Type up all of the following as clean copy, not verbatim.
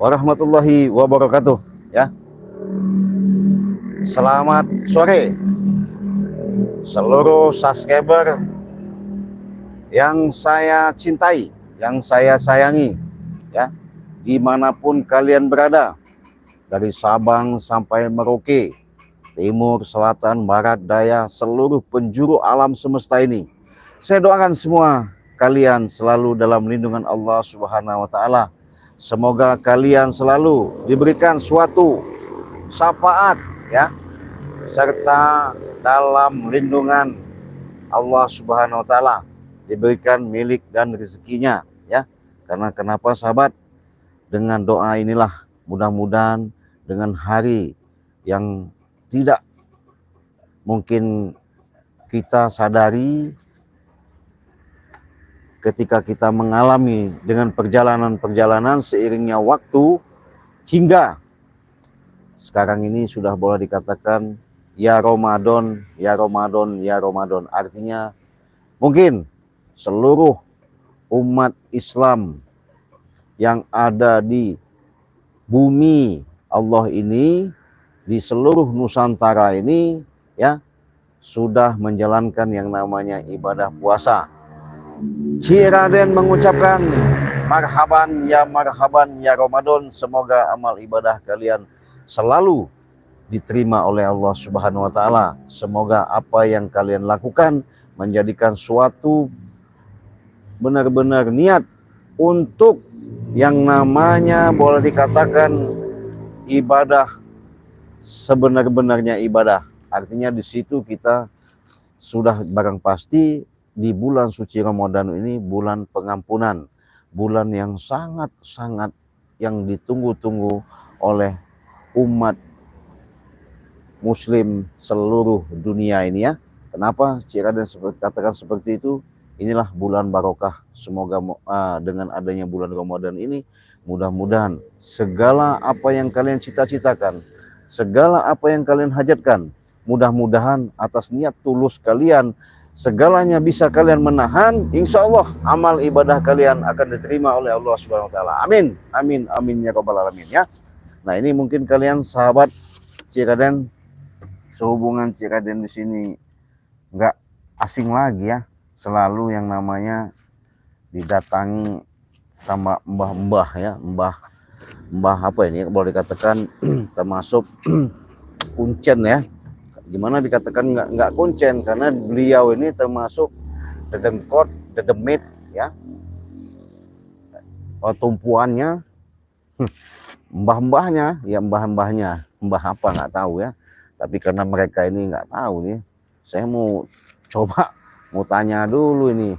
warahmatullahi wabarakatuh. Ya, selamat sore seluruh subscriber yang saya cintai, yang saya sayangi, ya, dimanapun kalian berada, dari Sabang sampai Merauke, timur, selatan, barat, daya, seluruh penjuru alam semesta ini. Saya doakan semua kalian selalu dalam lindungan Allah Subhanahu wa taala. Semoga kalian selalu diberikan suatu syafaat, ya, serta dalam lindungan Allah Subhanahu wa taala, diberikan milik dan rezekinya, ya. Karena kenapa sahabat? Dengan doa inilah mudah-mudahan dengan hari yang tidak mungkin kita sadari, ketika kita mengalami dengan perjalanan-perjalanan seiringnya waktu, hingga sekarang ini sudah boleh dikatakan ya Ramadan, ya Ramadan, ya Ramadan. Artinya mungkin seluruh umat Islam yang ada di bumi Allah ini, di seluruh Nusantara ini, ya, sudah menjalankan yang namanya ibadah puasa. Ciraden mengucapkan marhaban ya Ramadan. Semoga amal ibadah kalian selalu diterima oleh Allah Subhanahu wa taala. Semoga apa yang kalian lakukan menjadikan suatu benar-benar niat untuk yang namanya boleh dikatakan ibadah sebenar-benarnya ibadah. Artinya di situ kita sudah barang pasti di bulan suci Ramadan ini bulan pengampunan, bulan yang sangat-sangat yang ditunggu-tunggu oleh umat muslim seluruh dunia ini, ya. Kenapa Ciraden katakan seperti itu? Inilah bulan barokah. Semoga dengan adanya bulan Ramadan ini, mudah-mudahan segala apa yang kalian cita-citakan, segala apa yang kalian hajatkan, mudah-mudahan atas niat tulus kalian, segalanya bisa kalian menahan. Insya Allah amal ibadah kalian akan diterima oleh Allah Subhanahu wa taala. Amin, amin, amin ya rabbal alamin, ya. Nah, ini mungkin kalian sahabat Ciraden, sehubungan Ciraden di sini nggak asing lagi, ya. Selalu yang namanya didatangi sama mbah-mbah, ya, mbah apa ini boleh dikatakan termasuk kuncen, ya. Gimana dikatakan nggak kuncen, karena beliau ini termasuk dedengkot, dedemit, ya, tumpuannya, mbah-mbahnya, ya, mbah-mbahnya, mbah apa nggak tahu, ya. Tapi karena mereka ini nggak tahu nih, saya mau coba mau tanya dulu ini.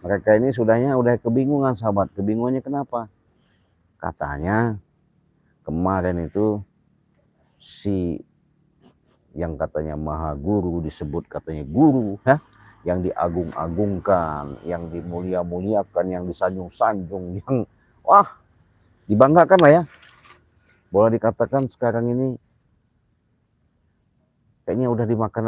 Mereka ini udah kebingungan, sahabat. Kebingungannya kenapa? Katanya kemarin itu si yang katanya maha guru, disebut katanya guru, ya, yang diagung-agungkan, yang dimulia-muliakan, yang disanjung-sanjung, yang wah dibanggakan lah, ya. Boleh dikatakan sekarang ini kayaknya udah dimakan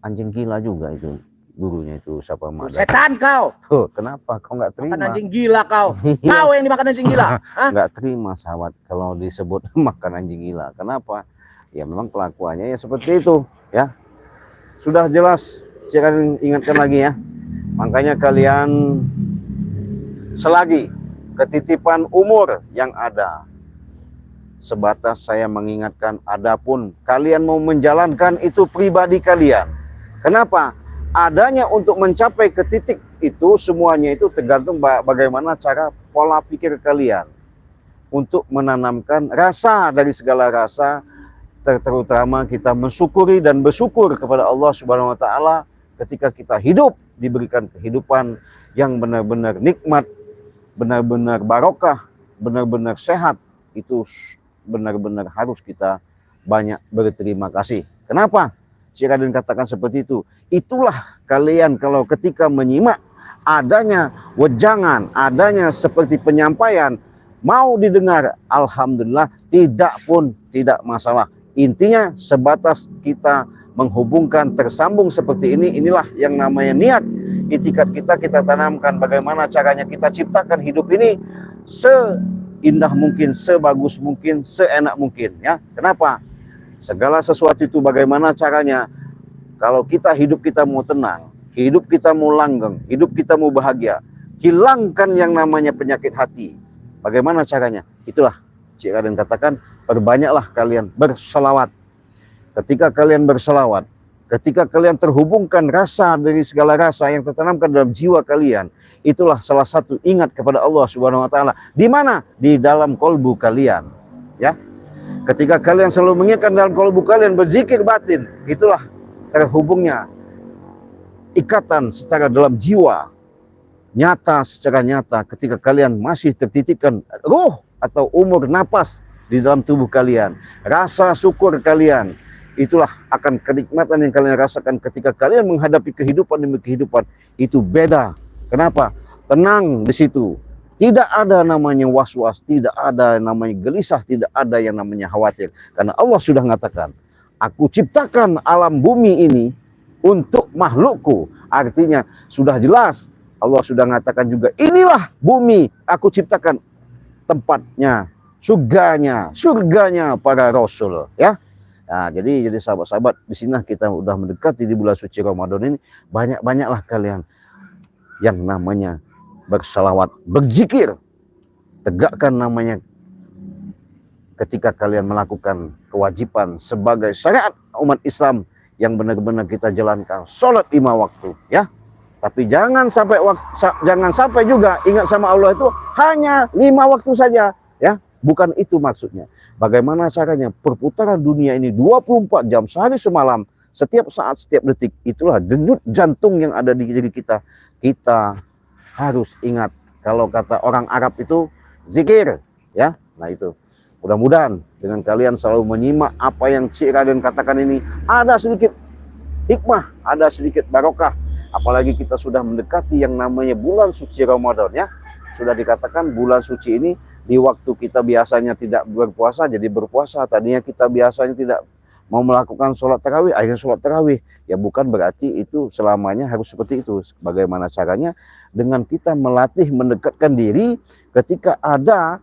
anjing gila juga itu gurunya itu, siapa? Setan kau. Tuh, kenapa kau nggak terima? Makan anjing gila kau. Kau yang dimakan anjing gila. Nggak terima, sahabat, kalau disebut makan anjing gila. Kenapa? Ya memang kelakuannya ya seperti itu, ya. Sudah jelas, jangan ingatkan lagi, ya. Makanya kalian selagi ketitipan umur yang ada, sebatas saya mengingatkan, adapun kalian mau menjalankan itu pribadi kalian. Kenapa? Adanya untuk mencapai ke titik itu, semuanya itu tergantung bagaimana cara pola pikir kalian untuk menanamkan rasa dari segala rasa, terutama kita mensyukuri dan bersyukur kepada Allah Subhanahu wa taala ketika kita hidup, diberikan kehidupan yang benar-benar nikmat, benar-benar barokah, benar-benar sehat. Itu benar-benar harus kita banyak berterima kasih. Kenapa Ciraden katakan seperti itu? Itulah kalian kalau ketika menyimak adanya wejangan, adanya seperti penyampaian, mau didengar, alhamdulillah, tidak pun tidak masalah. Intinya sebatas kita menghubungkan, tersambung seperti ini, inilah yang namanya niat. Itikat kita tanamkan bagaimana caranya kita ciptakan hidup ini seindah mungkin, sebagus mungkin, seenak mungkin ya. Kenapa? Segala sesuatu itu bagaimana caranya? Kalau hidup kita mau tenang, hidup kita mau langgeng, hidup kita mau bahagia, hilangkan yang namanya penyakit hati. Bagaimana caranya? Itulah Cik Raden katakan, perbanyaklah kalian berselawat. Ketika kalian berselawat, ketika kalian terhubungkan rasa dari segala rasa yang tertanamkan dalam jiwa kalian, itulah salah satu ingat kepada Allah Subhanahu wa taala. Di mana? Di dalam kolbu kalian. Ya. Ketika kalian selalu mengingatkan dalam kolbu kalian berzikir batin, itulah terhubungnya ikatan secara dalam jiwa nyata, secara nyata ketika kalian masih tertitipkan ruh atau umur napas di dalam tubuh kalian, rasa syukur kalian, itulah akan kenikmatan yang kalian rasakan ketika kalian menghadapi kehidupan demi kehidupan. Itu beda. Kenapa? Tenang di situ. Tidak ada namanya was-was, tidak ada namanya gelisah, tidak ada yang namanya khawatir. Karena Allah sudah mengatakan, aku ciptakan alam bumi ini untuk makhlukku. Artinya sudah jelas. Allah sudah mengatakan juga, inilah bumi aku ciptakan tempatnya, surganya para rasul, ya. Nah, jadi sahabat-sahabat, di sini kita udah mendekati di bulan suci Ramadan ini, banyak-banyaklah kalian yang namanya bersalawat, berzikir, tegakkan namanya ketika kalian melakukan kewajiban sebagai syariat umat Islam yang benar-benar kita jalankan, sholat 5 waktu, ya. Tapi jangan sampai juga ingat sama Allah itu hanya 5 waktu saja, ya. Bukan itu maksudnya. Bagaimana caranya? Perputaran dunia ini 24 jam sehari semalam, setiap saat, setiap detik. Itulah denyut jantung yang ada di diri kita. Kita harus ingat, kalau kata orang Arab itu zikir, ya. Nah itu. Mudah-mudahan dengan kalian selalu menyimak apa yang Cik Raden katakan ini, ada sedikit hikmah, ada sedikit barokah. Apalagi kita sudah mendekati yang namanya bulan suci Ramadan, ya. Sudah dikatakan bulan suci ini di waktu kita biasanya tidak berpuasa jadi berpuasa. Tadinya kita biasanya tidak mau melakukan sholat tarawih, akhirnya sholat tarawih. Ya bukan berarti itu selamanya harus seperti itu. Bagaimana caranya? Dengan kita melatih mendekatkan diri ketika ada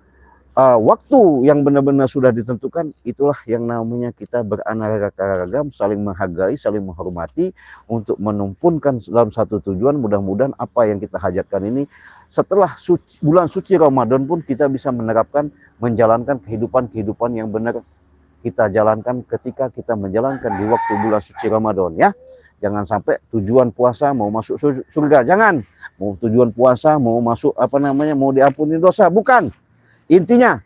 waktu yang benar-benar sudah ditentukan, itulah yang namanya kita beraneka ragam, saling menghargai, saling menghormati untuk menumpunkan dalam satu tujuan. Mudah-mudahan apa yang kita hajatkan ini setelah bulan suci Ramadan pun kita bisa menerapkan, menjalankan kehidupan yang benar kita jalankan ketika kita menjalankan di waktu bulan suci Ramadan, ya. Jangan sampai tujuan puasa mau masuk surga, jangan. Mau tujuan puasa mau masuk mau diampuni dosa, bukan. Intinya,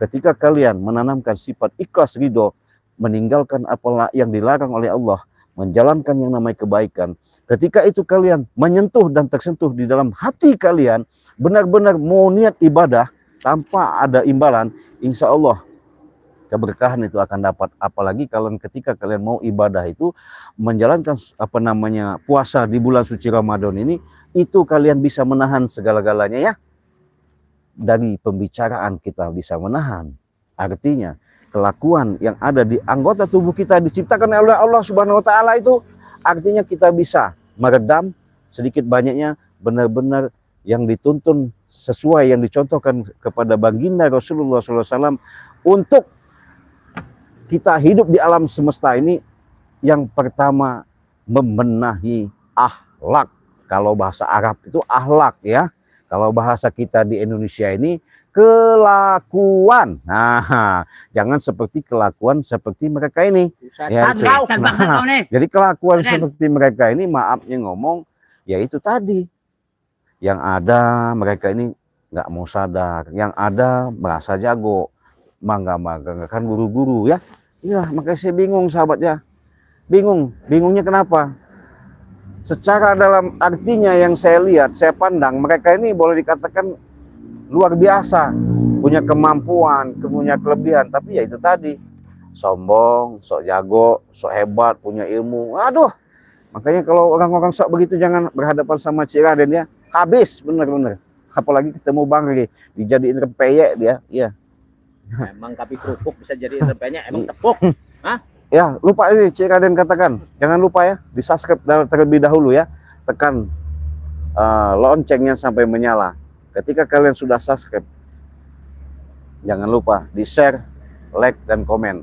ketika kalian menanamkan sifat ikhlas ridho, meninggalkan apa yang dilarang oleh Allah, menjalankan yang namanya kebaikan, ketika itu kalian menyentuh dan tersentuh di dalam hati kalian, benar-benar mau niat ibadah tanpa ada imbalan, insya Allah keberkahan itu akan dapat. Apalagi ketika kalian mau ibadah itu, menjalankan puasa di bulan suci Ramadan ini, itu kalian bisa menahan segala-galanya, ya. Dari pembicaraan kita bisa menahan. Artinya kelakuan yang ada di anggota tubuh kita diciptakan oleh Allah Subhanahu wa taala itu, artinya kita bisa meredam sedikit banyaknya benar-benar yang dituntun sesuai yang dicontohkan kepada baginda Rasulullah SAW untuk kita hidup di alam semesta ini. Yang pertama, membenahi akhlak. Kalau bahasa Arab itu akhlak, ya. Kalau bahasa kita di Indonesia ini kelakuan. Nah, jangan seperti kelakuan seperti mereka ini. Ya, jadi kelakuan seperti mereka ini, maafnya ngomong, ya itu tadi. Yang ada mereka ini nggak mau sadar, yang ada merasa jago, bangga-banggakan guru-guru, ya. Iya, makanya saya bingung, sahabat, ya. Bingungnya kenapa? Secara dalam artinya yang saya lihat, saya pandang, mereka ini boleh dikatakan luar biasa, punya kemampuan, punya kelebihan, tapi ya itu tadi, sombong, sok jago, sok hebat, punya ilmu. Aduh, makanya kalau orang-orang sok begitu jangan berhadapan sama Cik Raden, ya. Habis, bener-bener. Apalagi ketemu Bang Ri, dijadiin rempeyek dia, ya. Emang tapi kerupuk bisa jadi rempeyek, emang tepuk. Hah? Ya, lupa ini Cik Raden katakan, jangan lupa, ya, di subscribe terlebih dahulu, ya, tekan loncengnya sampai menyala. Ketika kalian sudah subscribe, Jangan lupa di-share, like, dan komen.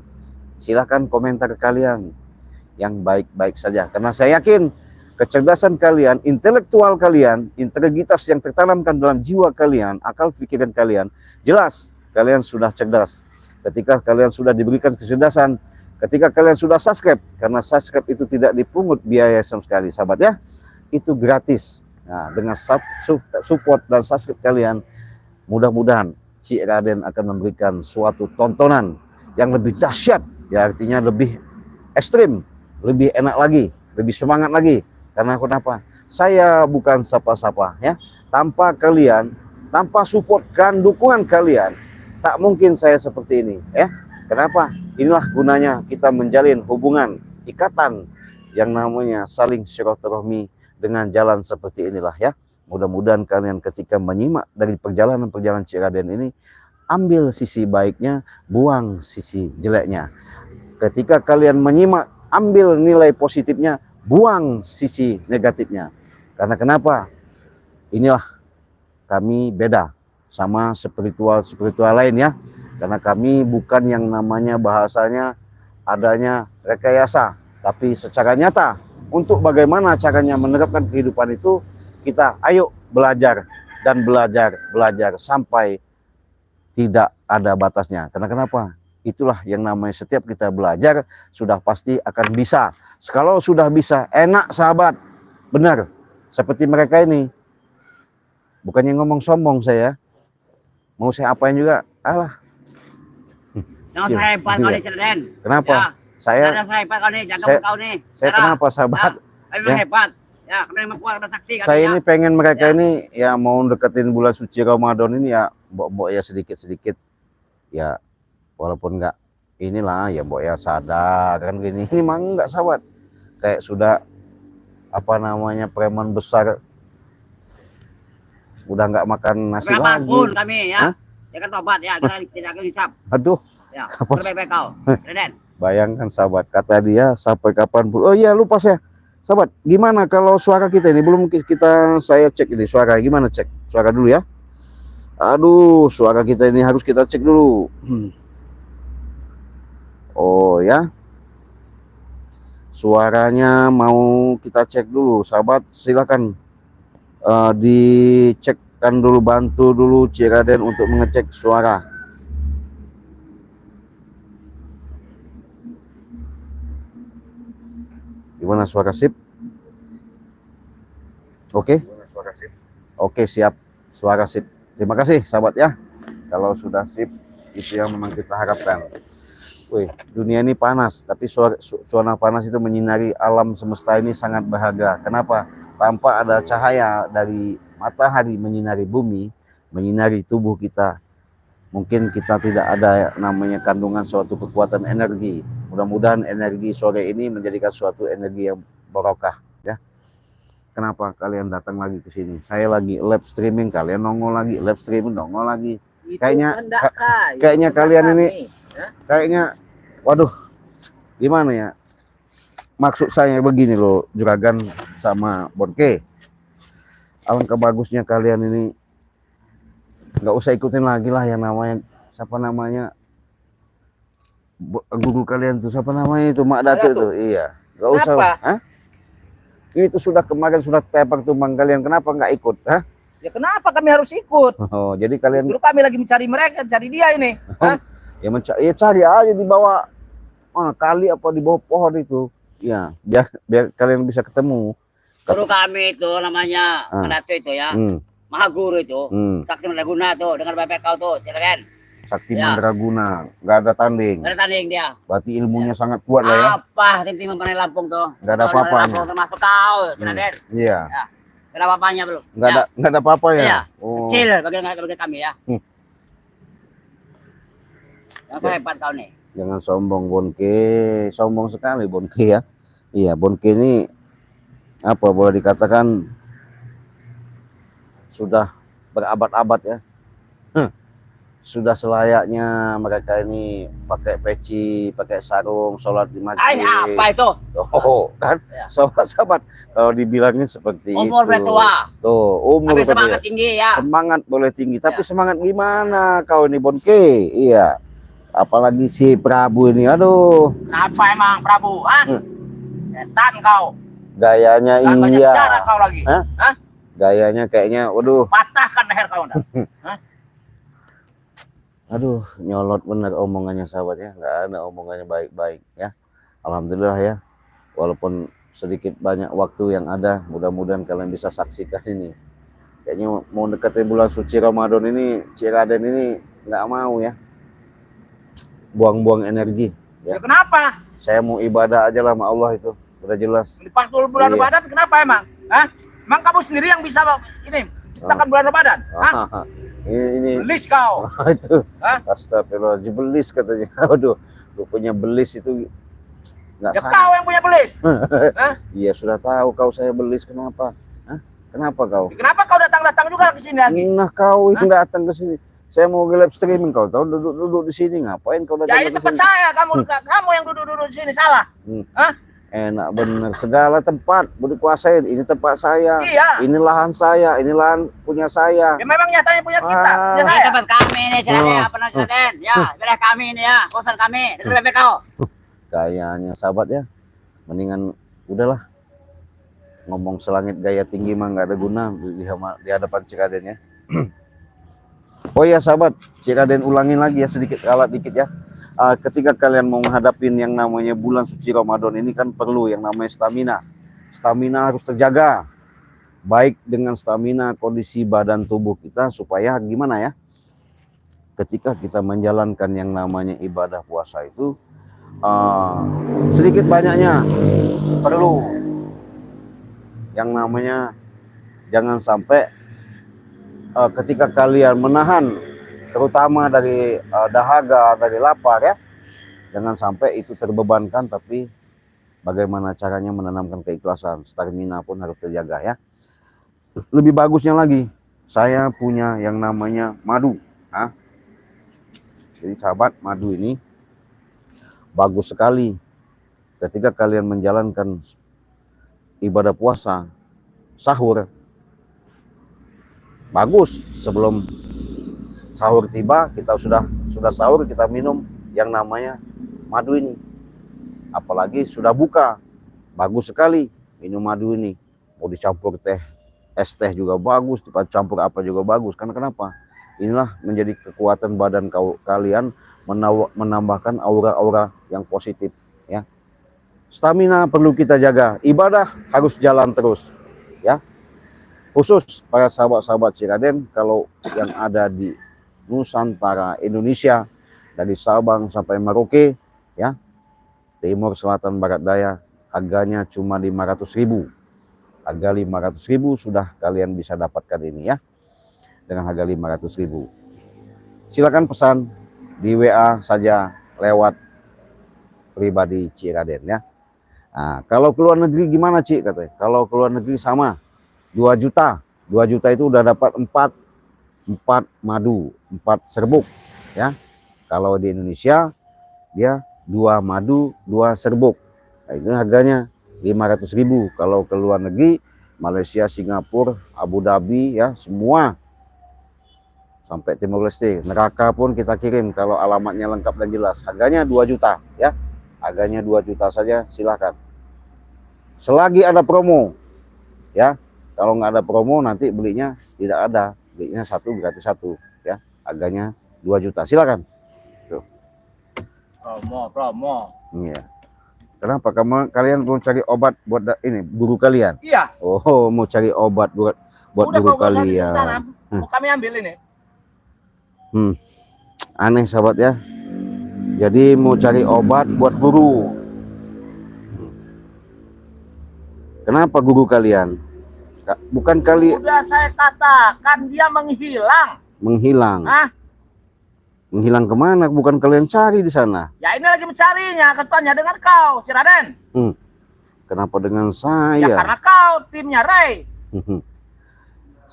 Silahkan komentar kalian yang baik-baik saja. Karena saya yakin kecerdasan kalian, intelektual kalian, integritas yang tertanamkan dalam jiwa kalian, akal pikiran kalian, jelas kalian sudah cerdas. Ketika kalian sudah diberikan kecerdasan, ketika kalian sudah subscribe, karena subscribe itu tidak dipungut biaya sama sekali, sahabat ya. Itu gratis. Nah, dengan support dan subscribe kalian, mudah-mudahan Cik Raden akan memberikan suatu tontonan yang lebih dahsyat, ya artinya lebih ekstrim, lebih enak lagi, lebih semangat lagi. Karena kenapa? Saya bukan siapa-siapa ya. Tanpa kalian, tanpa support dan dukungan kalian, tak mungkin saya seperti ini ya. Kenapa? Inilah gunanya kita menjalin hubungan, ikatan yang namanya saling silaturahmi dengan jalan seperti inilah ya. Mudah-mudahan kalian ketika menyimak dari perjalanan-perjalanan Cik Raden ini, ambil sisi baiknya, buang sisi jeleknya. Ketika kalian menyimak, ambil nilai positifnya, buang sisi negatifnya. Karena kenapa? Inilah kami beda sama spiritual lain ya. Karena kami bukan yang namanya bahasanya adanya rekayasa, tapi secara nyata untuk bagaimana caranya menerapkan kehidupan itu, kita ayo belajar dan belajar sampai tidak ada batasnya. Karena kenapa? Itulah yang namanya setiap kita belajar sudah pasti akan bisa. Kalau sudah bisa, enak sahabat. Benar. Seperti mereka ini. Bukannya ngomong sombong saya. Mau saya apain juga. Alah. Jangan saya hebat kau nih, Raden. Kenapa? Ya. Saya hebat kau nih, jaga kau nih. Saya kenapa sahabat? Kami hebat. Ya, kami memang kuat bersakti. Saya ini pengen mereka ini ya mau deketin bulan suci Ramadan ini ya, mbok ya sedikit-sedikit ya, walaupun enggak inilah ya mbok ya sadar kan gini. Ini mah enggak sahabat. Kayak sudah apa namanya preman besar udah enggak makan nasi lagi. Pun kami ya. Hah? Ya kan tobat ya, kita tidak akan hisap. Aduh. Ya, kapan terbaik kau. Raden. Bayangkan sahabat, kata dia sampai kapan pun. Oh iya lupa saya. Sahabat, gimana kalau suara kita ini belum saya cek ini suara gimana, cek suara dulu ya. Aduh, suara kita ini harus kita cek dulu. Oh ya. Suaranya mau kita cek dulu, sahabat. Silakan dicekkan dulu, bantu dulu Cik Raden untuk mengecek suara. Gimana suara sip? Oke? Oke, siap. Suara sip. Terima kasih sahabat ya. Kalau sudah sip, itu yang memang kita harapkan. Wih, dunia ini panas, tapi suara panas itu menyinari alam semesta ini sangat berharga. Kenapa? Tanpa ada cahaya dari matahari menyinari bumi, menyinari tubuh kita, mungkin kita tidak ada namanya kandungan suatu kekuatan energi. Mudah-mudahan energi sore ini menjadikan suatu energi yang barokah ya. Kenapa kalian datang lagi ke sini? Saya lagi live streaming, kalian nongol lagi, live streaming nongol lagi. Kayaknya kalian ini kayaknya waduh, gimana ya? Maksud saya begini loh, Juragan sama Bonke. Alangkah bagusnya kalian ini nggak usah ikutin lagi lah yang namanya siapa namanya guru kalian tuh, siapa namanya itu, Mak Datuk itu. Iya, nggak usah. Hah? Itu sudah kemarin sudah tepak tumbang kalian, kenapa nggak ikut? Hah? Ya kenapa kami harus ikut? Oh, jadi kalian justru kami lagi mencari mereka, cari dia ini. Hah? Ya ya cari aja di bawah mana kali apa di bawah pohon itu. Ya, biar kalian bisa ketemu. Guru kami itu namanya Datuk itu ya. Maha Guru itu, Sakti Mandraguna tuh, dengar bapak kau tuh, silakan. Sakti Mandraguna, nggak ada tanding. Nggak ada tanding dia. Berarti ilmunya sangat kuat lah ya. Apa, tim-tim Pantai Lampung tuh. Nggak ada apa-apanya. Termasuk kau, silakan. Iya. Ya. Nggak ada apa-apanya belum. Nggak ada apa-apa ya. Iya. Oh. Kecil bagi kami ya. Yang hebat kau nih. Jangan sombong Bonke, sombong sekali Bonke ya. Iya, Bonke ini apa boleh dikatakan sudah berabad-abad ya. sudah selayaknya mereka ini pakai peci, pakai sarung, sholat di masjid. Apa itu? Oh, kan? Ya. Sahabat-sahabat, kalau dibilangnya seperti Umur itu. tua. Tuh, umur Tapi berapa semangat ya? tinggi ya. Semangat boleh tinggi, tapi Ya. semangat gimana kau ini Bonke? Iya. Apalagi si Prabu ini, aduh. Kenapa emang Prabu? Hah? Setan kau. Gayanya Gak banyak iya. cara kau lagi. Hah? Hah? Gayanya kayaknya, waduh. Patahkan leher kau dah. Hah? Aduh, nyolot bener omongannya sahabat ya. Nggak ada omongannya baik-baik ya. Alhamdulillah ya. Walaupun sedikit banyak waktu yang ada, mudah-mudahan kalian bisa saksikan ini. Kayaknya mau deketin bulan suci Ramadan ini, Cik Raden ini nggak mau ya. Buang-buang energi. Ya kenapa? Saya mau ibadah aja lah sama Allah itu. Udah jelas. Di waktu bulan Iya. Ramadan kenapa emang? Hah? Emang kamu sendiri yang bisa ini ciptakan bulan Ramadan? Hah? Ini Belis kau. itu. Hah? Astagfirullahaladzim, belis katanya. Waduh, rupanya belis itu nggak Ya sama. kau yang punya belis. Hah? Iya sudah tahu kau saya belis, kenapa? Hah? Kenapa kau? Kenapa kau datang-datang juga ke sini lagi? Nah kau yang datang ke sini. Saya mau live streaming, kau tahu duduk di sini, ngapain kau Ya datang ini ke tempat sini? saya, kamu yang duduk-duduk di sini salah. Hah? Enak bener, segala tempat mau dikuasain. Ini tempat saya, Iya. ini lahan saya, ini lahan punya saya. Ya memang nyatanya punya kita, Ah. punya Ini saya. tempat kami nih, Ciraden. Oh. Apa namanya Ciraden? Ya, wilayah kami ini ya, kosan kami. Dengar bebek kau. Kayaknya sahabat ya, mendingan udahlah ngomong selangit gaya tinggi mah nggak ada guna di hadapan Ciraden ya. Oh iya sahabat, Ciraden ulangin lagi ya sedikit, ralat dikit ya. Ketika kalian mau menghadapin yang namanya bulan suci Ramadan ini kan perlu yang namanya stamina. Stamina harus terjaga, baik dengan stamina kondisi badan tubuh kita supaya gimana ya, ketika kita menjalankan yang namanya ibadah puasa itu sedikit banyaknya perlu yang namanya jangan sampai ketika kalian menahan terutama dari dahaga, dari lapar ya, jangan sampai itu terbebankan, tapi bagaimana caranya menanamkan keikhlasan, stamina pun harus terjaga ya. Lebih bagusnya lagi, saya punya yang namanya madu. Jadi sahabat, madu ini bagus sekali ketika kalian menjalankan ibadah puasa, sahur. Bagus sebelum sahur tiba, kita sudah sahur, kita minum yang namanya madu ini. Apalagi sudah buka, bagus sekali minum madu ini. Mau dicampur teh, es teh juga bagus, dicampur apa juga bagus. Karena kenapa? Inilah menjadi kekuatan badan kalian, menambahkan aura-aura yang positif ya. Stamina perlu kita jaga, ibadah harus jalan terus ya. Khusus para sahabat-sahabat Ciraden, kalau yang ada di Nusantara Indonesia, dari Sabang sampai Merauke ya, timur, selatan, barat, daya, harganya cuma 500.000. Harga 500.000 sudah kalian bisa dapatkan ini ya, dengan harga 500.000. Silakan pesan di WA saja lewat pribadi Ciraden ya. Nah, kalau keluar negeri gimana Cik katanya? Kalau keluar negeri sama 2 juta. 2 juta itu udah dapat 4 madu, 4 serbuk ya. Kalau di Indonesia dia 2 madu, 2 serbuk. Nah, itu harganya 500.000. Kalau ke luar negeri, Malaysia, Singapura, Abu Dhabi ya, semua sampai Timur Leste, neraka pun kita kirim kalau alamatnya lengkap dan jelas. Harganya 2 juta ya. Harganya 2 juta saja, silakan. Selagi ada promo ya. Kalau nggak ada promo nanti belinya tidak ada. Belinya 1 gratis 1 ya. Harganya 2 juta. Silakan. Tuh. Promo. Iya. Kenapa kalian mau cari obat buat ini guru kalian? Iya. Oh, mau cari obat buat Udah guru kau gak usah di kalian. sana, mau kami ambil ini. Aneh sahabat ya. Jadi mau cari obat buat guru. Kenapa guru kalian? Bukan kali Udah saya katakan dia menghilang. menghilang. Hah? Menghilang kemana? Bukan kalian cari di sana. Ya ini lagi mencarinya, katanya dengan kau, Ciraden. Kenapa dengan Ya saya? karena kau timnya Ray.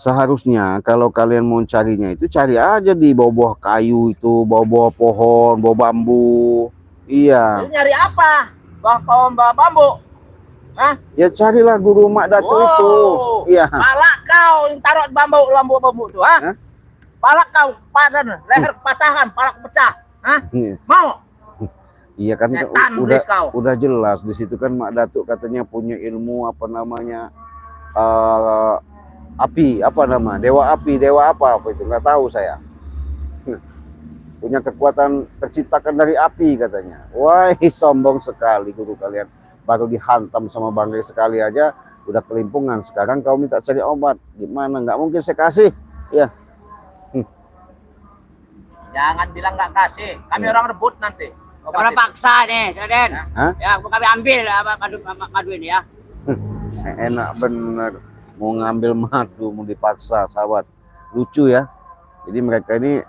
seharusnya kalau kalian mau carinya itu cari aja di bawah-bawah kayu itu, bawah-bawah pohon, bawah bambu. Iya. Jadi nyari apa? Bawa bambu. Hah? Ya carilah guru Mak Datuk itu. Iya. Palak kau yang taruh bambu itu, ha? Hah? Palak kau padan, leher patahkan, palak pecah. Hah? Iya. Mau? Iya kan Setan, iblis kau. udah jelas di situ kan Mak Datuk katanya punya ilmu apa namanya api apa nama dewa api dewa apa itu nggak tahu saya. Punya kekuatan terciptakan dari api katanya. Wah sombong sekali guru kalian, baru dihantam sama banggai sekali aja udah kelimpungan. Sekarang kau minta cari obat gimana? Nggak mungkin saya kasih ya. Jangan bilang nggak kasih, kami orang rebut nanti. Karena paksa nih, Raden. Hah? Ya, kami ambil madu ini ya. Enak bener mau ngambil madu mau dipaksa sahabat, lucu ya. Jadi mereka ini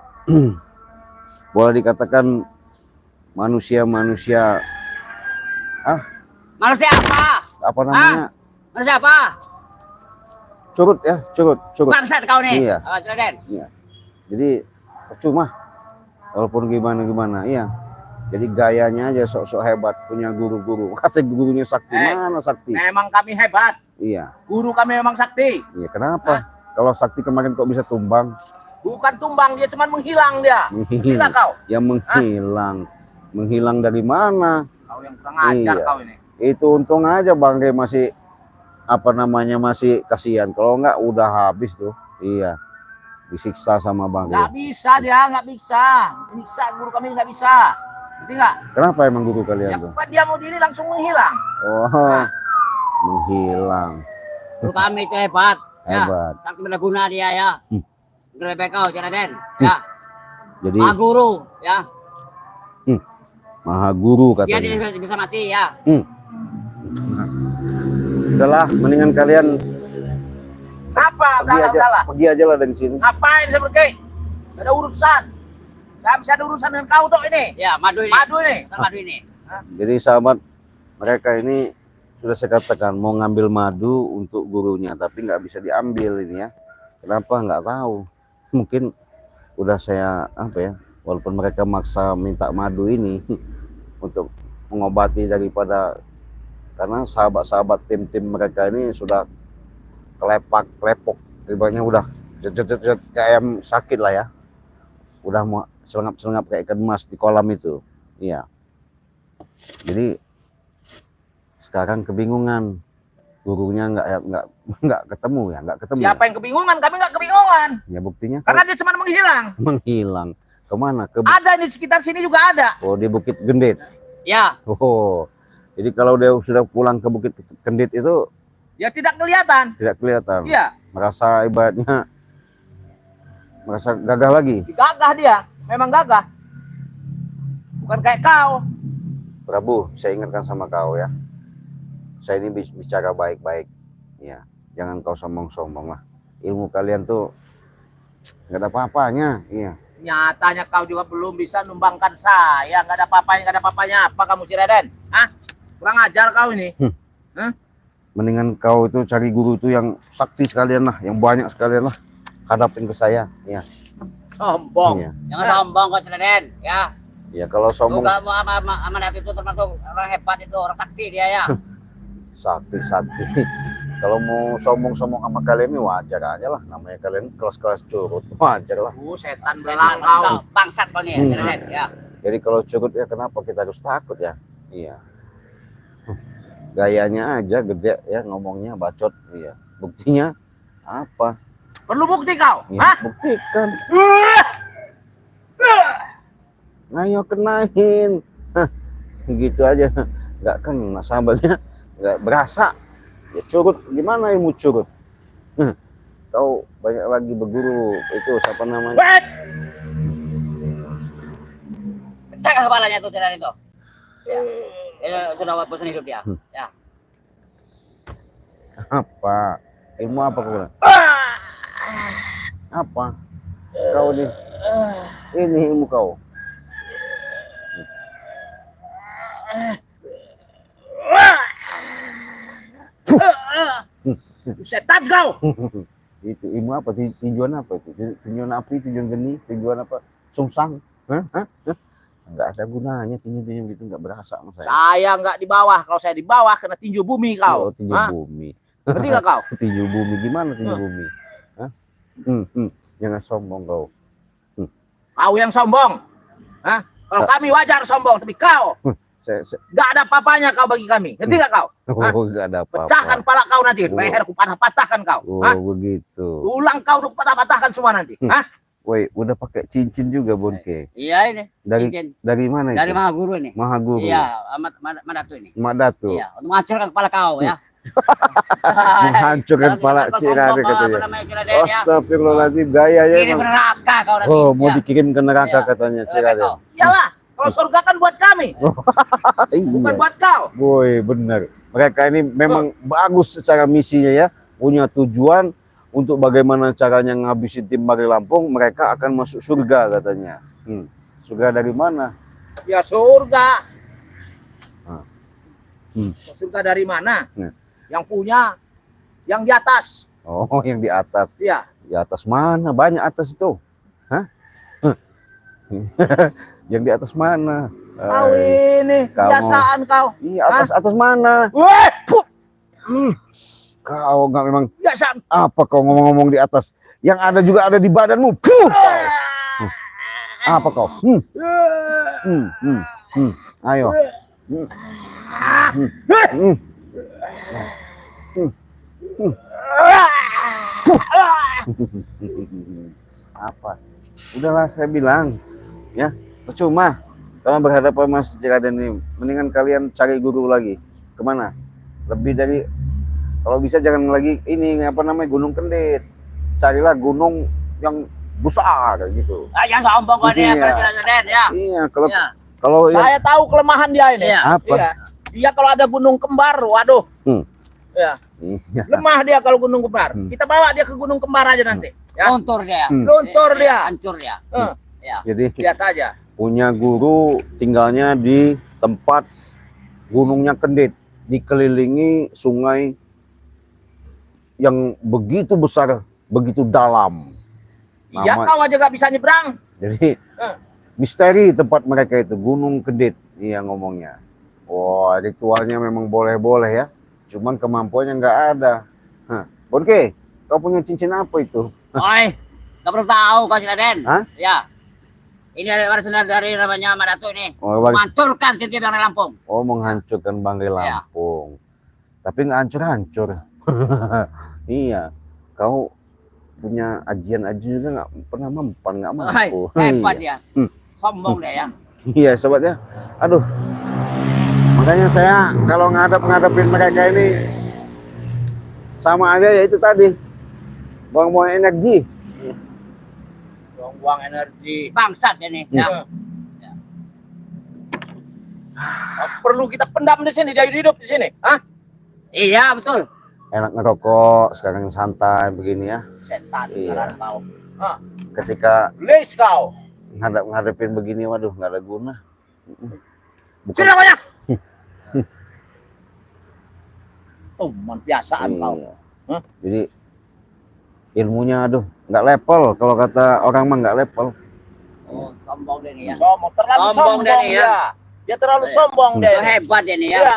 boleh dikatakan manusia Manusia apa? namanya Manusia apa? curut ya, curut Bangsat kau nih. Iya. Raden. iya. Jadi percuma walaupun gimana iya. Jadi gayanya aja sok-sok hebat, punya guru-guru. Kata gurunya sakti, mana sakti? Memang kami hebat. Iya. Guru kami memang sakti. Iya, kenapa? Kalau sakti kemarin kok bisa tumbang? Bukan tumbang, dia cuma menghilang dia. Gila kau. Ya menghilang. Menghilang dari mana? Kau yang kurang ajar Iya. kau ini. Itu untung aja Bang Re masih apa namanya masih kasihan. Kalau enggak udah habis tuh. Iya. Disiksa sama Bang Re. Nggak bisa dia, nggak bisa. Bisa guru kami nggak bisa. Ngerti nggak? Kenapa emang guru kalian Ya tuh? pas dia mau diri langsung menghilang. Oh. Menghilang. Guru kami itu hebat. Hebat. Ya, sakti berguna dia ya. Grebek kau, Raden. Ya. Jadi Maha guru ya. maha guru Dia katanya. tidak bisa mati ya. Udahlah, mendingan kalian Kenapa? Udahlah. pergi aja lah dari sini. Ngapain saya pergi? Nggak ada urusan. Saya bisa ada urusan dengan kau tuh ini. Ya, madu ini. Madu ini. Madu ini. Jadi sahabat, mereka ini sudah saya katakan mau ngambil madu untuk gurunya, tapi nggak bisa diambil ini ya. Kenapa? Nggak tahu. Mungkin udah saya apa ya, walaupun mereka maksa minta madu ini untuk mengobati daripada, karena sahabat-sahabat tim-tim mereka ini sudah klepok, ibaratnya udah kayak ayam sakit lah ya. Udah mau selengap kayak ikan emas di kolam itu. Iya. Jadi sekarang kebingungan, gurunya nggak ketemu. Siapa yang kebingungan? Kami nggak kebingungan. Ya buktinya Karena dia cuma menghilang. menghilang. Kemana? Ada di sekitar sini juga ada. Oh, di Bukit Gendit. Ya. Oh, jadi kalau dia sudah pulang ke Bukit Gendit itu Ya tidak kelihatan. tidak kelihatan. Iya. Merasa ibaratnya merasa gagah lagi. Gagah dia. Memang gagah. Bukan kayak kau. Prabu, saya ingatkan sama kau ya. Saya ini bicara baik-baik. Ya, jangan kau sombong-sombong lah. Ilmu kalian tuh nggak ada apa-apanya. Iya. Nyatanya kau juga belum bisa numbangkan saya. Nggak ada apa-apanya. Apa kamu si Raden? Hah? Kurang ajar kau ini. Hah? Mendingan kau itu cari guru itu yang sakti sekalian lah, yang banyak sekalian lah. Hadapin ke saya. Iya. Sombong. Iya. Jangan sombong kau, Raden. Ya. Ya kalau sombong Semoga amanat itu termasuk orang hebat itu, orang sakti dia ya. sakti. Kalau mau sombong-sombong sama kalian ini wajar aja lah, namanya kalian kelas-kelas curut, wajar lah. Setan belang kau. Bangsat kau nih, Raden. Ya. Jadi kalau curut ya kenapa kita harus takut ya? Iya. Gayanya aja gede ya, ngomongnya bacot. Iya. Buktinya apa? Perlu bukti kau? Ya, Hah? buktikan. Ayo kenain. Hah, gitu aja. Nggak kena sahabatnya. Nggak berasa. Ya curut. Gimana ilmu curut? Tahu banyak lagi berguru. Itu siapa namanya? Wait! Pecahkan kepalanya tuh, Raden itu. Ya. Ini sudah bosan hidup dia. Ya. Apa? Ilmu apa kau? Apa? Kau nih. Ini ilmu kau. Setan kau. Itu ilmu apa? Tinjuan apa itu? Tinjuan api, tinjuan geni, tinjuan apa? Sungsang? Hah? Hah? Hah? Nggak ada gunanya tinju-tinju gitu, nggak berasa sama saya. Saya nggak di bawah. Kalau saya di bawah kena tinju bumi kau. Oh, tinju Hah? bumi. Ngerti nggak kau? Tinju bumi gimana tinju bumi? Hah? Jangan sombong kau. Kau yang sombong. Hah? Kalau kami wajar sombong, tapi kau nggak ada apa-apanya kau bagi kami. Ngerti nggak kau? Hah? Oh, nggak ada apa-apa. Pecahkan pala kau nanti. Oh. Leher ku patahkan kau. Oh, Hah? begitu. Tulang kau ku patahkan semua nanti. Hah? Woi, udah pakai cincin juga, Bonke. Iya ini. Dari Cincin. dari mana itu? Dari Mahaguru ini. Mahaguru. Iya, Mak Datu ini. Mak Datu. Iya, untuk menghancurkan kepala kau ya. Menghancurkan kepala Cirade katanya. Ya. Astagfirullahaladzim, gayanya Ini emang. neraka kau nanti. Oh, mau ya. dikirim ke neraka Iya. katanya Neraka Cirade. kau. Iyalah. Kalau surga kan buat kami, bukan Iya. buat kau. Boy, benar. Mereka ini memang bagus secara misinya ya, punya tujuan untuk bagaimana caranya ngabisin tim Bari Lampung, mereka akan masuk surga katanya. Surga dari mana? Ya surga. Ah. Surga dari mana? Nah. Yang punya, yang di atas. Oh, yang di atas. Iya. Di atas mana? Banyak atas itu. Hah? Yang di atas mana? Kau ini Kamu. kebiasaan kau. Iya, atas mana? Weh, puh, Kau nggak memang kebiasaan. apa kau ngomong-ngomong di atas? Yang ada juga ada di badanmu. Puh, kau. Apa kau? Ayo. Apa? Udahlah saya bilang, ya percuma. Kalau berhadapan Mas Cirade ini, mendingan kalian cari guru lagi. Kemana? Lebih dari, kalau bisa jangan lagi ini apa namanya Gunung Kendit. Carilah gunung yang besar gitu. Ah, jangan sombong kau nih, Iya. Raden ya. Iya, kalau Iya. kalau yang Saya tahu kelemahan dia ini. Iya. apa? Iya. Dia kalau ada gunung kembar, waduh. Ya, Iya. lemah dia kalau gunung kembar. Hmm. Kita bawa dia ke gunung kembar aja nanti. Ya. Luntur dia. Luntur dia. Hancur dia. Ya. Jadi Lihat aja. punya guru tinggalnya di tempat gunungnya Kendit, dikelilingi sungai yang begitu besar, begitu dalam. Iya, Nama- kau aja gak bisa nyebrang. Jadi misteri tempat mereka itu Gunung Kendit, iya ngomongnya. Wah, ritualnya memang boleh-boleh ya, cuman kemampuannya nggak ada. Bonke, kau punya cincin apa itu? Oi, nggak perlu tahu kau Raden. Hah? Ya. Ini ada warisan dari namanya Mak Datu ini. Oh, waris- Menghancurkan tim Bari Lampung. oh menghancurkan Banggai Iya. Lampung. Tapi nggak hancur-hancur. Iya, kau punya ajian-ajian juga nggak pernah mempan, nggak mampu. Hebat Iya. dia. Sombong dia ya. Iya sobat ya. Aduh. Makanya saya kalau ngadepin mereka ini sama aja ya itu tadi. Buang-buang energi. Buang-buang energi. Bangsat ini. Ya. Perlu kita pendam di sini, dia hidup di sini. Hah? Iya betul. Enak ngerokok, sekarang santai begini ya. Setan Iya. kau. Hah? Ketika Les kau. ngadepin begini, waduh nggak ada guna. Bukan. Sini banyak. Teman biasaan kau. Iya. Hah? Jadi ilmunya aduh nggak level, kalau kata orang mah nggak level. Oh, sombong dia nih ya. Sombong, terlalu Sombong sombong, dia nih, ya. dia. Dia terlalu sombong Oh, dia. hebat dia nih ya. Iya.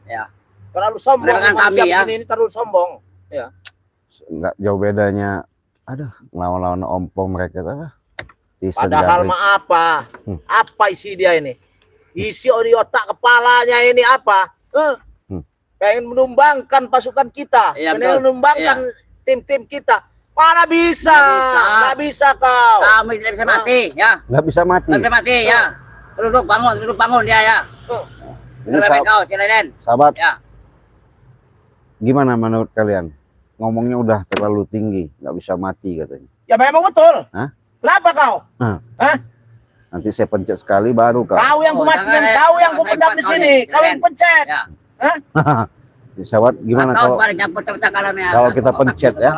Ya. Terlalu sombong. Dengan Manusia kami, ya. begini ini terlalu sombong. Nggak jauh bedanya. Aduh, lawan-lawan ompong mereka tuh. Padahal mah apa? Apa isi dia ini? Isi di otak kepalanya ini apa? Pengen menumbangkan pasukan kita. Iya, Pengen betul. menumbangkan tim-tim kita. Mana bisa? Nggak bisa kau. Kamu tidak bisa mati ya. nggak bisa mati. Nggak bisa mati ya. Duduk bangun dia ya. Ini Lebih kau Cireden. sahabat, Ya. gimana menurut kalian? Ngomongnya udah terlalu tinggi, nggak bisa mati katanya. Ya memang betul. Hah? Kenapa kau? Hah? Nanti saya pencet sekali baru kak. Kau yang kumatikan, jangan, kau yang jangan kupendam hebat di kau sini. nih, Kau yang pencet. Ya. Sahabat, gimana Kau kalau sebarang campur cakarannya. kalau kita pencet ya?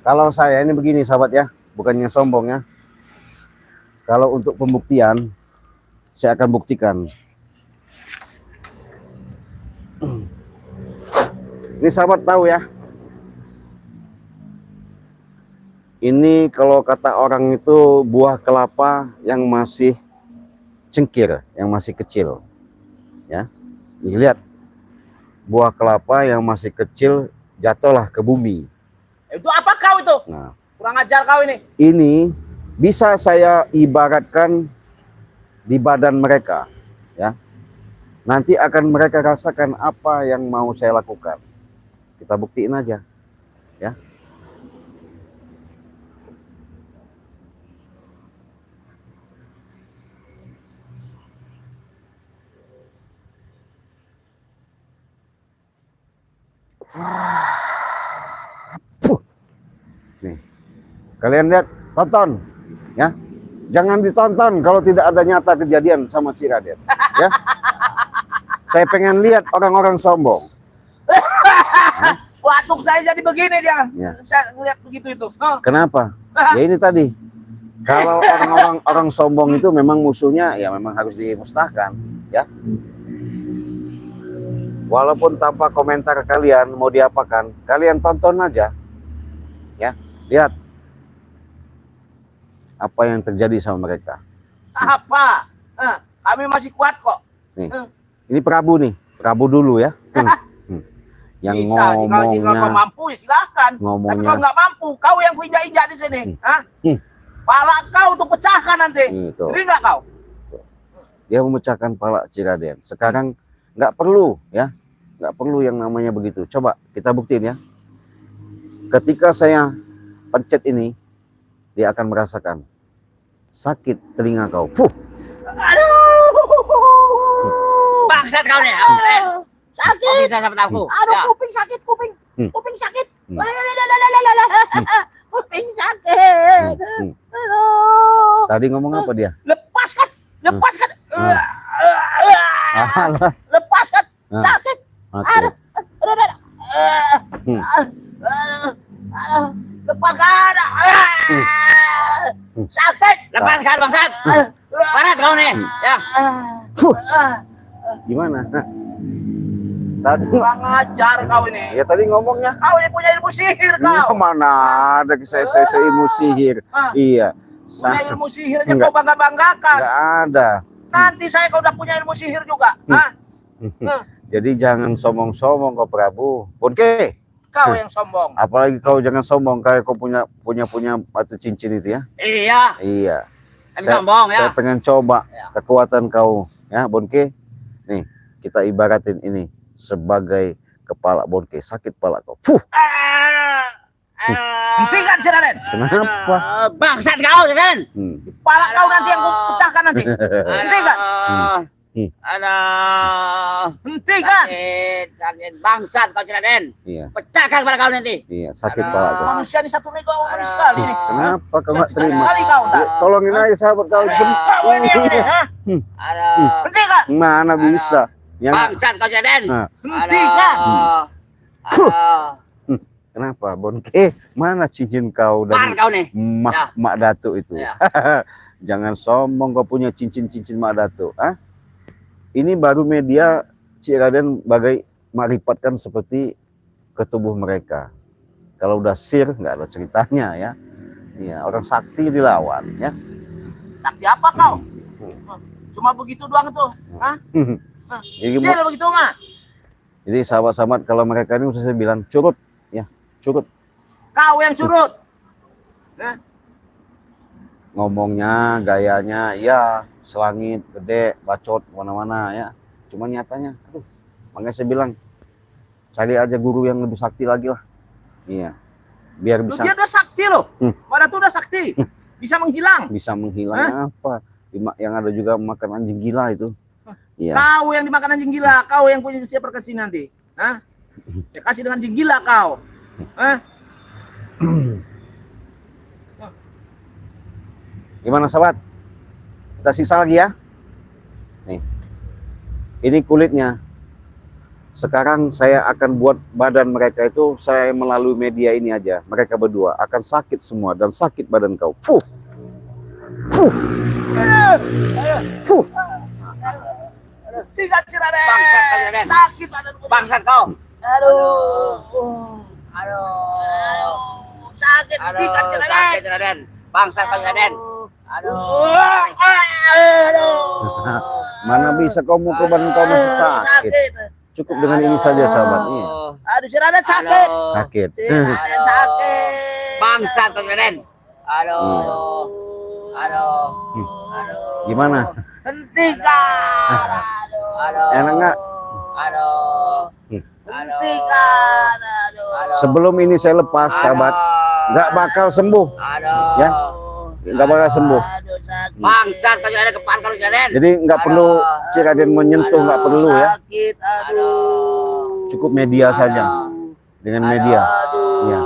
Kalau saya ini begini sahabat ya, bukannya sombong ya. Kalau untuk pembuktian, saya akan buktikan. Ini sahabat tahu ya. Ini kalau kata orang itu buah kelapa yang masih cengkir, yang masih kecil. Ya. Nih lihat. Buah kelapa yang masih kecil jatuhlah ke bumi. Itu apa kau itu? Nah, Kurang ajar kau ini. ini bisa saya ibaratkan di badan mereka, ya. Nanti akan mereka rasakan apa yang mau saya lakukan. Kita buktiin aja, ya. Nih, kalian lihat, tonton, ya. Jangan ditonton kalau tidak ada nyata kejadian sama si Raden, ya. Saya pengen lihat orang-orang sombong. Batuk saya jadi begini dia. Ya. Saya ngeliat begitu itu. Kenapa? Ya ini tadi. Kalau orang sombong itu memang musuhnya, ya memang harus dimusnahkan, ya. Walaupun tanpa komentar kalian mau diapakan, kalian tonton aja, ya. Lihat apa yang terjadi sama mereka. Apa? Kami masih kuat kok. Nih, ini Prabu nih, Prabu dulu ya. Yang Bisa, kalau kau ngomongnya, mampu ya silakan. Tapi ngomongnya, kau nggak mampu, kau yang kuinjak-injak di sini. Pala kau untuk pecahkan nanti. gitu. Jadi nggak kau? Dia memecahkan pala Ciraden. Sekarang nggak perlu, ya, nggak perlu yang namanya begitu. Coba kita buktiin ya. Ketika saya pencet ini, dia akan merasakan sakit telinga kau. Fuh. Aduh. Bangsat kau nih. Raden. Sakit. Kau bisa sama aku. Aduh, Ya. kuping sakit, kuping. Hmm. Kuping sakit. Hmm. Kuping sakit. Aduh. Tadi ngomong apa dia? Lepaskan. Lepaskan. Alah. Lepaskan. Sakit. Oke. Aduh. Lepaskan. Sakit. Lepaskan bangsat. Barat kau nih. Ya. Gimana? Tadi Kurang ajar kau ini. ya tadi ngomongnya Kau ini punya ilmu sihir kau. mana ada saya ilmu sihir. Iya. Punya ilmu sihirnya Enggak. kau bangga-banggakan. Enggak ada. Nanti saya kau udah punya ilmu sihir juga. Hah? Jadi jangan sombong-sombong kau Prabu. Oke. Kau yang sombong. Apalagi kau jangan sombong kayak kau punya batu cincin itu ya. Iya. Iya. Kami sombong Saya ya. pengen coba Ya. kekuatan kau ya Bonke. Nih, kita ibaratin ini sebagai kepala Bonke, sakit kepala kau. Fuh. Hentikan Ciraden. Kenapa? Bangsat kau Raden. Kepala kau nanti yang ku pecahkan nanti. Hentikan. Ada. Hentikan. Sakit bangsat kau Raden. Iya, Pecahkan kepala kau nanti. iya, sakit kepala kau. Manusia ini satu nego sekali nih. Kenapa kau nggak terima? Sekali kau Ya, tak. tolongin aja sahabat kau. Kau ini. Hah? Ada. Hentikan. Mana bisa? Yang Bangsat kau Raden. nah, Hentikan. kenapa Bonke? Mana cincin kau Par dan kau nih. Mak Datuk itu? Ya. Jangan sombong kau punya cincin-cincin Mak Datuk. Ah? Ini baru media Cik Raden bagai maripatkan seperti ke tubuh mereka. Kalau udah sir nggak ada ceritanya ya. Iya, orang sakti dilawan ya. Sakti apa kau? Cuma begitu doang tuh. Hah? Jadi, Cil begitu mah. jadi sahabat-sahabat kalau mereka ini saya bilang curut ya, curut. Kau yang curut. Hah? Ngomongnya, gayanya, ya selangit, gede, bacot, mana-mana ya. Cuma nyatanya, aduh, makanya saya bilang, cari aja guru yang lebih sakti lagi lah. Iya, biar Lu bisa dia udah sakti loh. Pada tuh udah sakti. Bisa menghilang. menghilang apa. Yang ada juga makan anjing gila itu. Iya. Kau yang dimakan anjing gila. Kau yang punya siapa kasih nanti. Hah? Saya kasih dengan anjing gila kau. Hah? Gimana sahabat? Kita siksa lagi ya. Nih, ini kulitnya. Sekarang saya akan buat badan mereka itu, saya melalui media ini aja. Mereka berdua akan sakit semua dan sakit badan kau. Fuh. Fuh. Fuh. Tiga Ciraden. Bangsat kau Raden. Sakit badan gua. Bangsat kau. Aduh. Sakit Aduh, hentikan si Raden. sakit Raden. Bangsat kau Raden. Aduh. Mana bisa kau mukul badan kau masih sakit. Cukup dengan ini saja sahabat. Iya. Aduh si Raden sakit. Sakit. Si Raden sakit. Bangsat kau Raden. Aduh. Iya. Aduh. Gimana? Hentikan. Aduh. Enak nggak? Aduh. Hentikan. Sebelum ini saya lepas sahabat, nggak bakal sembuh. Aduh. Ya. Nggak bakal sembuh. Aduh sakit. Bangsat kau Raden, kepala kau Raden. Jadi nggak perlu Cik Raden menyentuh, nggak perlu ya. Sakit. Aduh. Cukup media saja. Dengan media. Ya.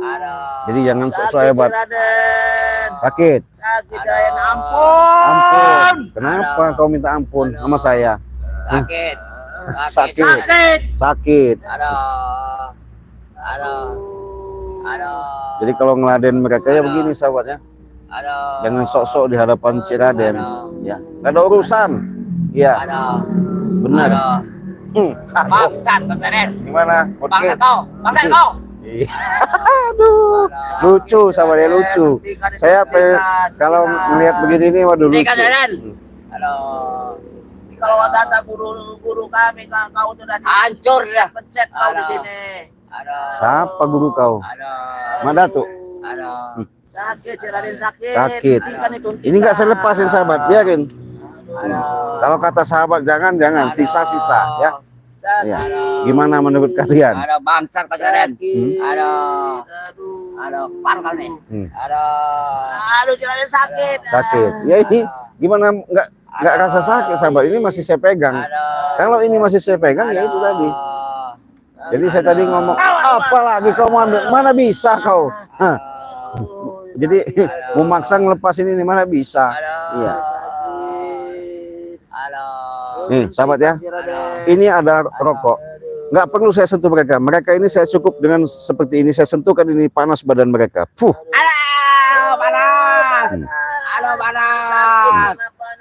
Aduh. Jadi jangan sok-sok Sakit, hebat. si Raden. Sakit. Sakit Raden. Ampun. Ampun. Kenapa kau minta ampun sama saya? Sakit. Sakit. Sakit. Sakit. Aduh. Aduh. Aduh. Jadi kalau ngeladen mereka ya begini sahabatnya. Aduh. Jangan sok-sok di hadapan Cik Raden. Ya, nggak ada urusan. Iya, Aduh. benar. Aduh. Aduh. Bangsat kau Raden. Gimana? Oke. Bangsat kau. Bangsat kau. Iya. Aduh, lucu sahabatnya lucu. Saya kalau melihat begini nih, waduh lucu. Hentikan Raden. Aduh. Kalau ada guru kami, kau sudah Hancur dah. pencet kau di Aduh. sini. Aduh. Siapa guru kau? Aduh. Mana tuh? Aduh. Sakit, si Raden sakit. Sakit. Hentikan itu, Ini nggak saya lepasin sahabat, biarin. Aduh. Kalau kata sahabat jangan, sisa-sisa ya. Ya. Sakit. Gimana menurut kalian? Aduh, bangsat kau Raden. Sakit. Aduh. Aduh. Aduh, par kau nih. Hmm. Aduh. Aduh, si Raden sakit. Sakit. Ya ini gimana nggak rasa sakit sahabat? Ini masih saya pegang. Aduh. Kalau ini masih saya pegang ya itu tadi. Jadi saya tadi ngomong apa lagi kau mau ambil? Mana bisa kau? Hah. Jadi memaksa ngelepasin ini mana bisa? Iya. Aduh. Nih sahabat ya, Si Raden. ini ada rokok. Nggak perlu saya sentuh mereka. Mereka ini saya cukup dengan seperti ini. Saya sentuhkan ini panas badan mereka. Fuh. Aduh, panas. Hmm. Aduh, panas.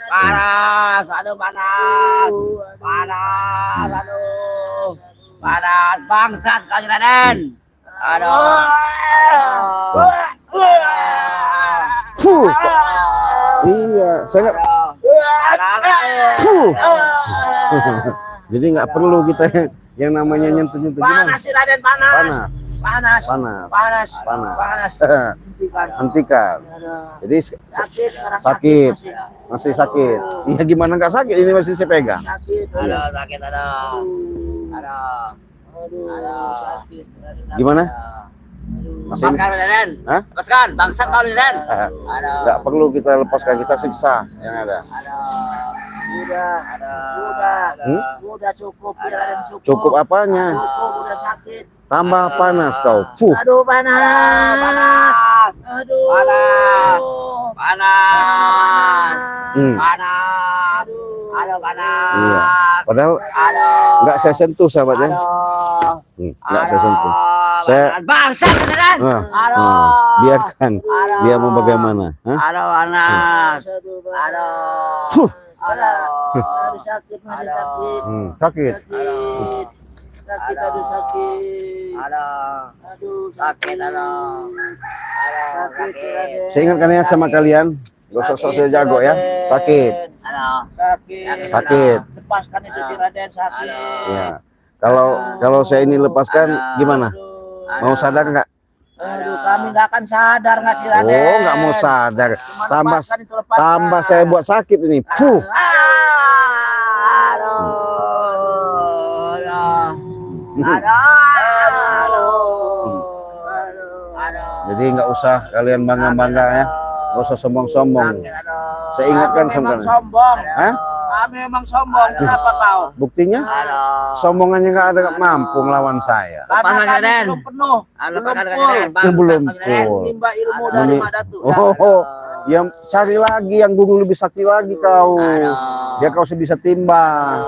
Panas. Aduh, panas. Panas. Aduh. Panas. Bangsat kau Raden. Aduh. Fuh. Iya, saya nggak. Fuh. Jadi nggak perlu kita yang namanya nyentuh-nyentuh gimana? Panas si Raden, panas. Panas. Panas. Panas. Panas. Panas. Panas. Hentikan. Hentikan. Aduh. Jadi Sakit sekarang sakit. masih. Masih sakit. Iya gimana nggak sakit? Ini masih saya pegang. Sakit. Aduh, sakit. Aduh. Aduh. Aduh, sakit. Gimana? Aduh. Masih Lepaskan Raden. Hah? Lepaskan. Bangsat kau Raden. Aduh. nggak perlu kita lepaskan, kita siksa yang ada. Aduh. Udah. Aduh. Udah. Hmm? Udah cukup, ya Raden, cukup. Cukup apanya? Cukup, udah sakit. Tambah panas kau. Fuh. Aduh, panas. Panas. Aduh. Panas. Panas. Hmm. Panas. Aduh, panas. Iya. Padahal Aduh. nggak saya sentuh sahabatnya. Aduh. Nggak saya sentuh. Saya- bangsat Raden. Nah, Aduh. biarkan Aduh. dia mau bagaimana. Hah? Aduh, panas. Aduh, Aduh. Fuh. Aduh, sakit, masih sakit. Sakit. Sakit. Sakit, aduh, sakit. Aduh. Aduh, Sakit, aduh. Aduh, Sakit, si Raden. Saya ingatkan ya sama kalian, gosok-gosok saya jago ya. Sakit. Aduh. Sakit. Sakit. Lepaskan itu si Raden, sakit. Ya. Kalau saya ini lepaskan gimana? Mau sadar nggak? Aduh, kami nggak akan sadar nggak si Raden. Oh, nggak mau sadar. Cuma Tambah lepaskan itu, lepaskan. tambah saya buat sakit ini. Fuh. Jadi nggak usah kalian bangga-bangga ya. Nggak usah sombong-sombong. Saya ingatkan Kami sama memang kalian. sombong. Hah? Kami memang sombong. Kenapa kau? Buktinya? Sombongannya nggak ada mampu ngelawan saya. Karena Lepaskan, kami Raden. belum penuh. Belum full. Menimba ilmu dari Ini- Mak Datu. Oh, yang cari lagi yang guru lebih sakti lagi kau. Dia kau bisa timbang.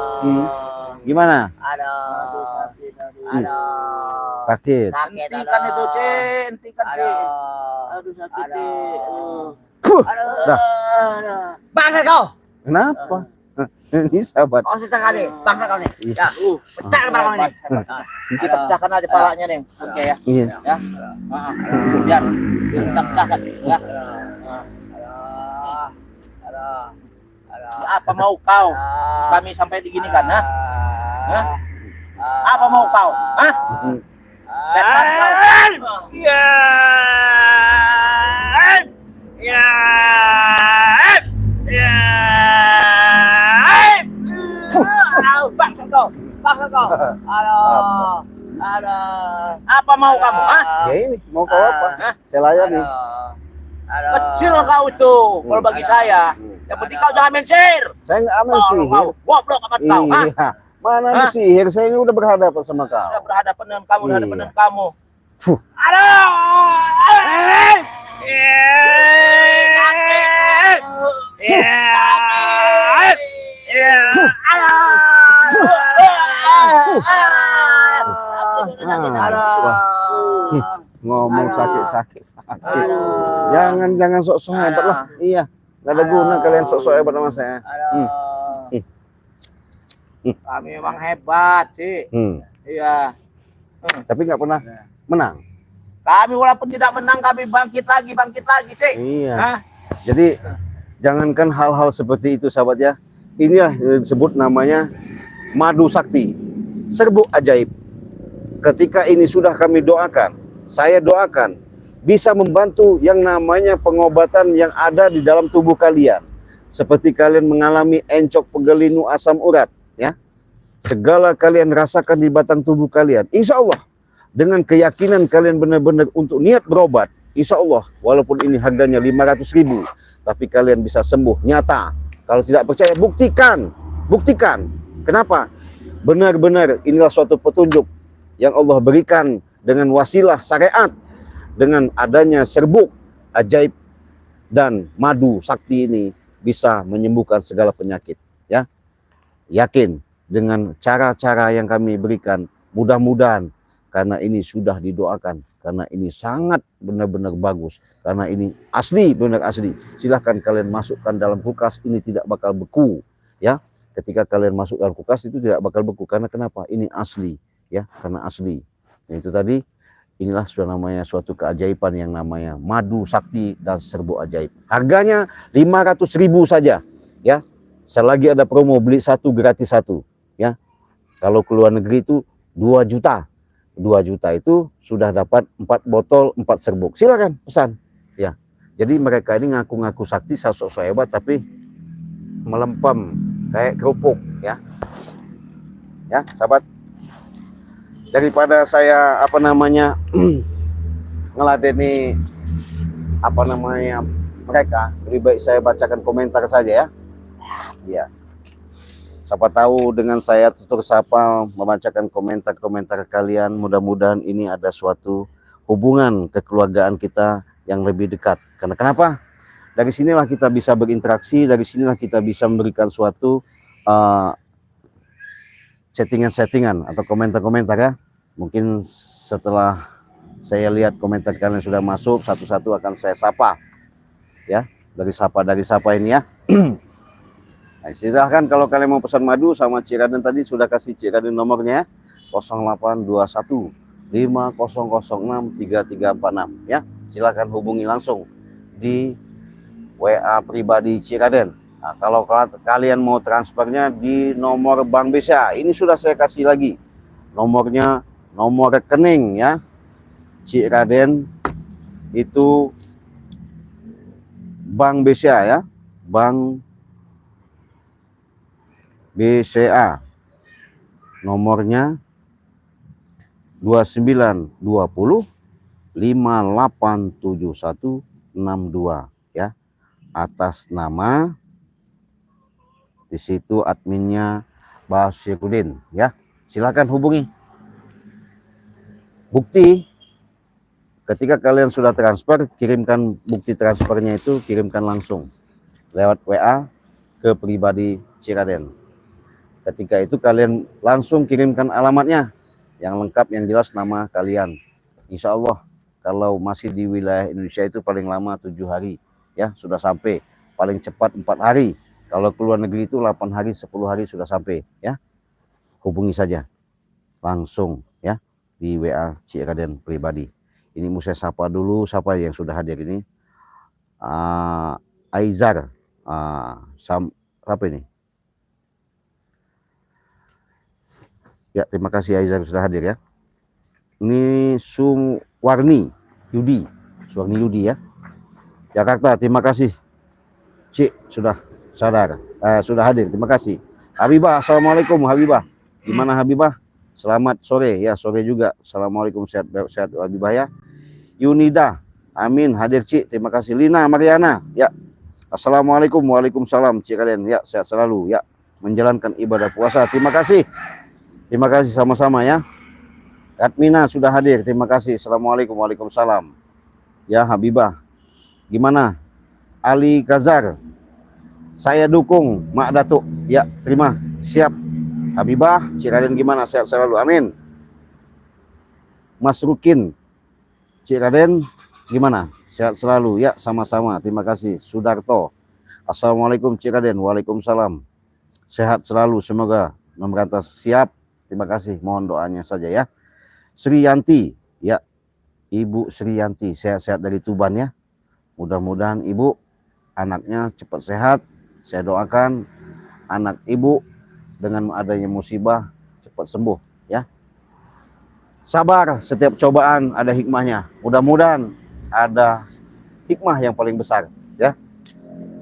Gimana? Aduh, sakit, aduh. Sakit. Hentikan itu, C. Hentikan, C. Aduh, sakit, C. Aduh. Fuh. Aduh. Dah. Aduh. Bangsat kau. Kenapa? Ini sahabat. Oh, sekali. Bangsa kau nih. Ya. Pecah kepala kau nih. Kita pecahkan aja palanya nih. Oke ya. Iya. Ya. Biar kita pecahkan ya. Apa mau kau? Kami sampai diginikan, ha? Hah? Apa mau kau? Hah? Setan kau. Ya. Ya. Ya. Bangsa kau. Bangsa kau. Aduh. Aduh. Apa mau kamu? Hah? Ya ini mau kau apa? Hah? Saya layani. Kecil kau itu kalau bagi saya. Yang penting kau jangan main sihir. Saya nggak aman Kau, sihir. kau goblok amat kau. Hah? Iya. Mana ada Hah? sihir? Saya ini udah berhadapan sama kau. Udah berhadapan dengan kamu, berhadapan Iya. dengan kamu. Fuh. Aduh. Ngomong sakit. Aduh. Jangan sok-sok hebat lah. Iya. Gak ada guna kalian sok-sok hebat sama saya. Kami memang hebat sih. Iya. Tapi nggak pernah menang. Kami walaupun tidak menang, kami bangkit lagi sih. Iya. Hah? Jadi jangankan hal-hal seperti itu sahabat ya. Inilah yang disebut namanya madu sakti, serbuk ajaib. Ketika ini sudah kami doakan, saya doakan bisa membantu yang namanya pengobatan yang ada di dalam tubuh kalian. Seperti kalian mengalami encok, pegelinu, asam urat, ya. Segala kalian rasakan di batang tubuh kalian. Insya Allah dengan keyakinan kalian benar-benar untuk niat berobat, insya Allah walaupun ini harganya 500.000, tapi kalian bisa sembuh nyata. Kalau tidak percaya, buktikan. Kenapa? Benar-benar inilah suatu petunjuk yang Allah berikan dengan wasilah syariat, dengan adanya serbuk ajaib dan madu sakti ini bisa menyembuhkan segala penyakit. Ya, yakin dengan cara-cara yang kami berikan, mudah-mudahan karena ini sudah didoakan, karena ini sangat benar-benar bagus, karena ini asli, benar asli. Silahkan kalian masukkan dalam kulkas, ini tidak bakal beku, ya. Ketika kalian masuk dalam kulkas itu tidak bakal beku, karena kenapa? Ini asli, ya, karena asli. Nah, itu tadi, inilah sudah namanya suatu keajaiban yang namanya madu sakti dan serbuk ajaib. Harganya 500.000 saja, ya. Selagi ada promo beli satu gratis satu, ya. Kalau ke luar negeri itu 2 juta. 2 juta itu sudah dapat 4 botol 4 serbuk. Silakan pesan, ya. Jadi mereka ini ngaku-ngaku sakti, sok-sok hebat, tapi melempem kayak kerupuk, ya. Ya, sahabat. Daripada saya ngeladeni mereka, lebih baik saya bacakan komentar saja, ya. Iya. Siapa tahu dengan saya tutur sapa membacakan komentar-komentar kalian, mudah-mudahan ini ada suatu hubungan kekeluargaan kita yang lebih dekat. Karena kenapa? Dari sinilah kita bisa berinteraksi, dari sinilah kita bisa memberikan suatu settingan-settingan atau komentar-komentar, ya. Mungkin setelah saya lihat komentar kalian sudah masuk, satu-satu akan saya sapa, ya. Dari sapa ini, ya. Nah, silahkan kalau kalian mau pesan madu sama Cik Raden, tadi sudah kasih Cik Raden nomornya, 0821 5006 3346, ya. Silahkan hubungi langsung di WA pribadi Cik Raden. Nah, kalau kalian mau transfernya di nomor Bank BCA, ini sudah saya kasih lagi nomornya, nomor rekening, ya. Cik Raden itu Bank BCA, ya. Bank BCA nomornya 2920 587162, ya. Atas nama di situ adminnya Basyirudin, ya. Silakan hubungi. Bukti ketika kalian sudah transfer, kirimkan bukti transfernya itu, kirimkan langsung lewat WA ke pribadi Cik Raden. Ketika itu kalian langsung kirimkan alamatnya yang lengkap, yang jelas nama kalian. Insya Allah kalau masih di wilayah Indonesia itu paling lama 7 hari, ya, sudah sampai. Paling cepat 4 hari, Kalau keluar negeri itu 8 hari 10 hari sudah sampai ya. Hubungi saja langsung ya di WA Cik Raden pribadi. Ini mau saya sapa dulu siapa yang sudah hadir ini. Aizar apa ini? Ya, terima kasih Aizar sudah hadir ya. Ini Suwarni Yudi ya. Jakarta, terima kasih Cik sudah sadar, sudah hadir, terima kasih. Habibah, assalamualaikum Habibah. Gimana Habibah? Selamat sore ya, sore juga. Assalamualaikum, sehat Habibah ya. Yunida, amin hadir Cik, terima kasih. Lina Mariana, ya. Assalamualaikum, waalaikumsalam Cik Raden, ya sehat selalu ya. Menjalankan ibadah puasa, terima kasih. Terima kasih sama-sama ya. Admina sudah hadir, terima kasih. Assalamualaikum, waalaikumsalam. Ya Habibah, gimana? Ali Kazar, saya dukung Mak Datuk. Ya, terima. Siap. Habibah, Cik Raden gimana? Sehat selalu. Amin. Mas Rukin, Cik Raden gimana? Sehat selalu. Ya, sama-sama. Terima kasih. Sudarto. Assalamualaikum Cik Raden. Waalaikumsalam. Sehat selalu. Semoga memberantas. Siap. Terima kasih. Mohon doanya saja ya. Sri Yanti. Ya, Ibu Sri Yanti. Sehat-sehat dari Tuban ya. Mudah-mudahan Ibu anaknya cepat sehat. Saya doakan anak Ibu dengan adanya musibah cepat sembuh ya. Sabar, setiap cobaan ada hikmahnya. Mudah-mudahan ada hikmah yang paling besar ya.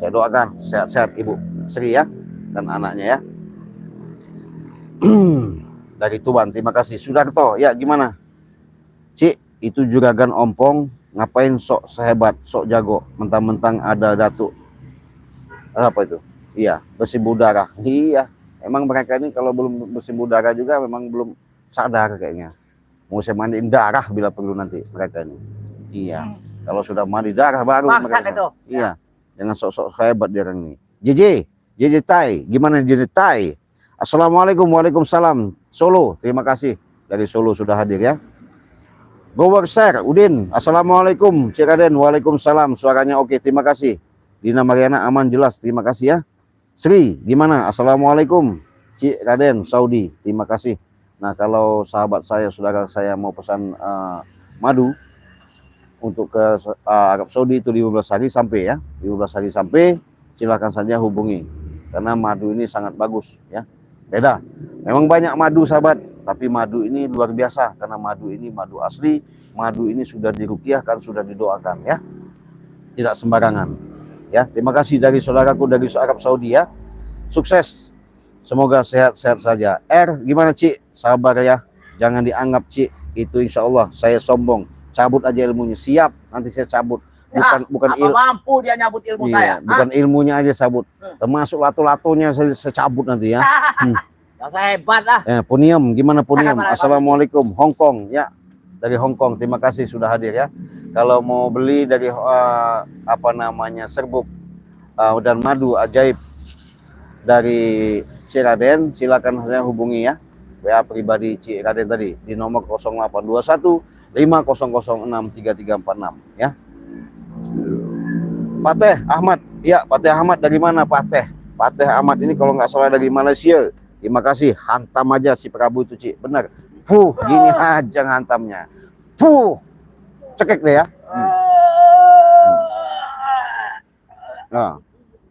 Saya doakan sehat-sehat Ibu Sri ya dan anaknya ya. Dari Tuban, terima kasih. Sudarto, ya gimana? Cik, itu juragan ompong ngapain sok sehebat, sok jago, mentang-mentang ada datuk. Apa itu? Iya, bersimbuh darah. Iya, emang mereka ini kalau belum bersimbuh darah juga memang belum sadar kayaknya. Mau saya mandiin darah bila perlu nanti mereka ini. Iya, kalau sudah mandi darah baru Bangsat mereka. itu. Iya, jangan sok-sok hebat dia orang ini. JJ Tai, gimana JJ Tai? Assalamualaikum, waalaikumsalam. Solo, terima kasih dari Solo sudah hadir ya. Gower Share, Udin, assalamualaikum Cik Raden, waalaikumsalam. Suaranya oke, terima kasih. Dina Mariana aman jelas, terima kasih ya. Sri, gimana? Assalamualaikum Cik Raden, Saudi, terima kasih. Nah kalau sahabat saya, saudara saya mau pesan madu untuk ke Arab Saudi itu 15 hari sampai ya. 15 hari sampai, silahkan saja hubungi. Karena madu ini sangat bagus ya. Beda, memang banyak madu sahabat, tapi madu ini luar biasa. Karena madu ini madu asli, madu ini sudah diruqyahkan, sudah didoakan ya. Tidak sembarangan. Ya, terima kasih dari saudaraku dari Arab Saudi ya. Sukses. Semoga sehat-sehat saja. Gimana Cik? Sabar ya. Jangan dianggap Cik itu insya Allah saya sombong. Cabut aja ilmunya. Siap, nanti saya cabut. Bukan mampu dia nyabut ilmu saya. Bukan ilmunya aja cabut. Termasuk lato-latonya saya cabut nanti ya. Saya hebat lah. Punium, gimana Punium? Assalamualaikum. Hongkong ya. Dari Hongkong, terima kasih sudah hadir ya. Kalau mau beli dari serbuk dan madu ajaib dari Cik Raden, silakan saya hubungi ya. WA pribadi Cik Raden tadi di nomor 0821 5006 3346 ya. Pateh Ahmad, ya Pateh Ahmad dari mana Pateh? Pateh Ahmad ini kalau nggak salah dari Malaysia. Terima kasih, hantam aja si Prabu itu Cik, benar. Gini aja hantamnya. Cekek deh ya. Nah,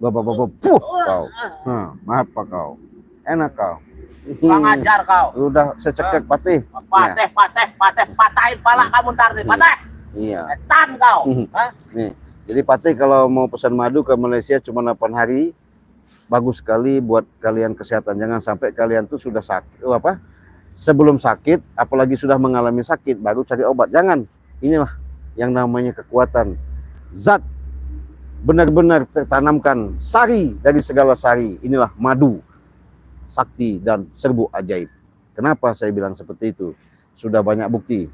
bapak-bapak, kau. Maaf Pak kau. Enak kau. Kurang ajar kau. Udah secekek Pateh. Patahin pala kamu ntar nih, Pateh. Iya. Etan kau. Nih, jadi Pateh kalau mau pesan madu ke Malaysia cuma 8 hari. Bagus sekali buat kalian kesehatan. Jangan sampai kalian tuh sudah sakit sebelum sakit, apalagi sudah mengalami sakit baru cari obat. Jangan. Inilah yang namanya kekuatan zat, benar-benar tertanamkan sari dari segala sari. Inilah madu sakti dan serbuk ajaib. Kenapa saya bilang seperti itu? Sudah banyak bukti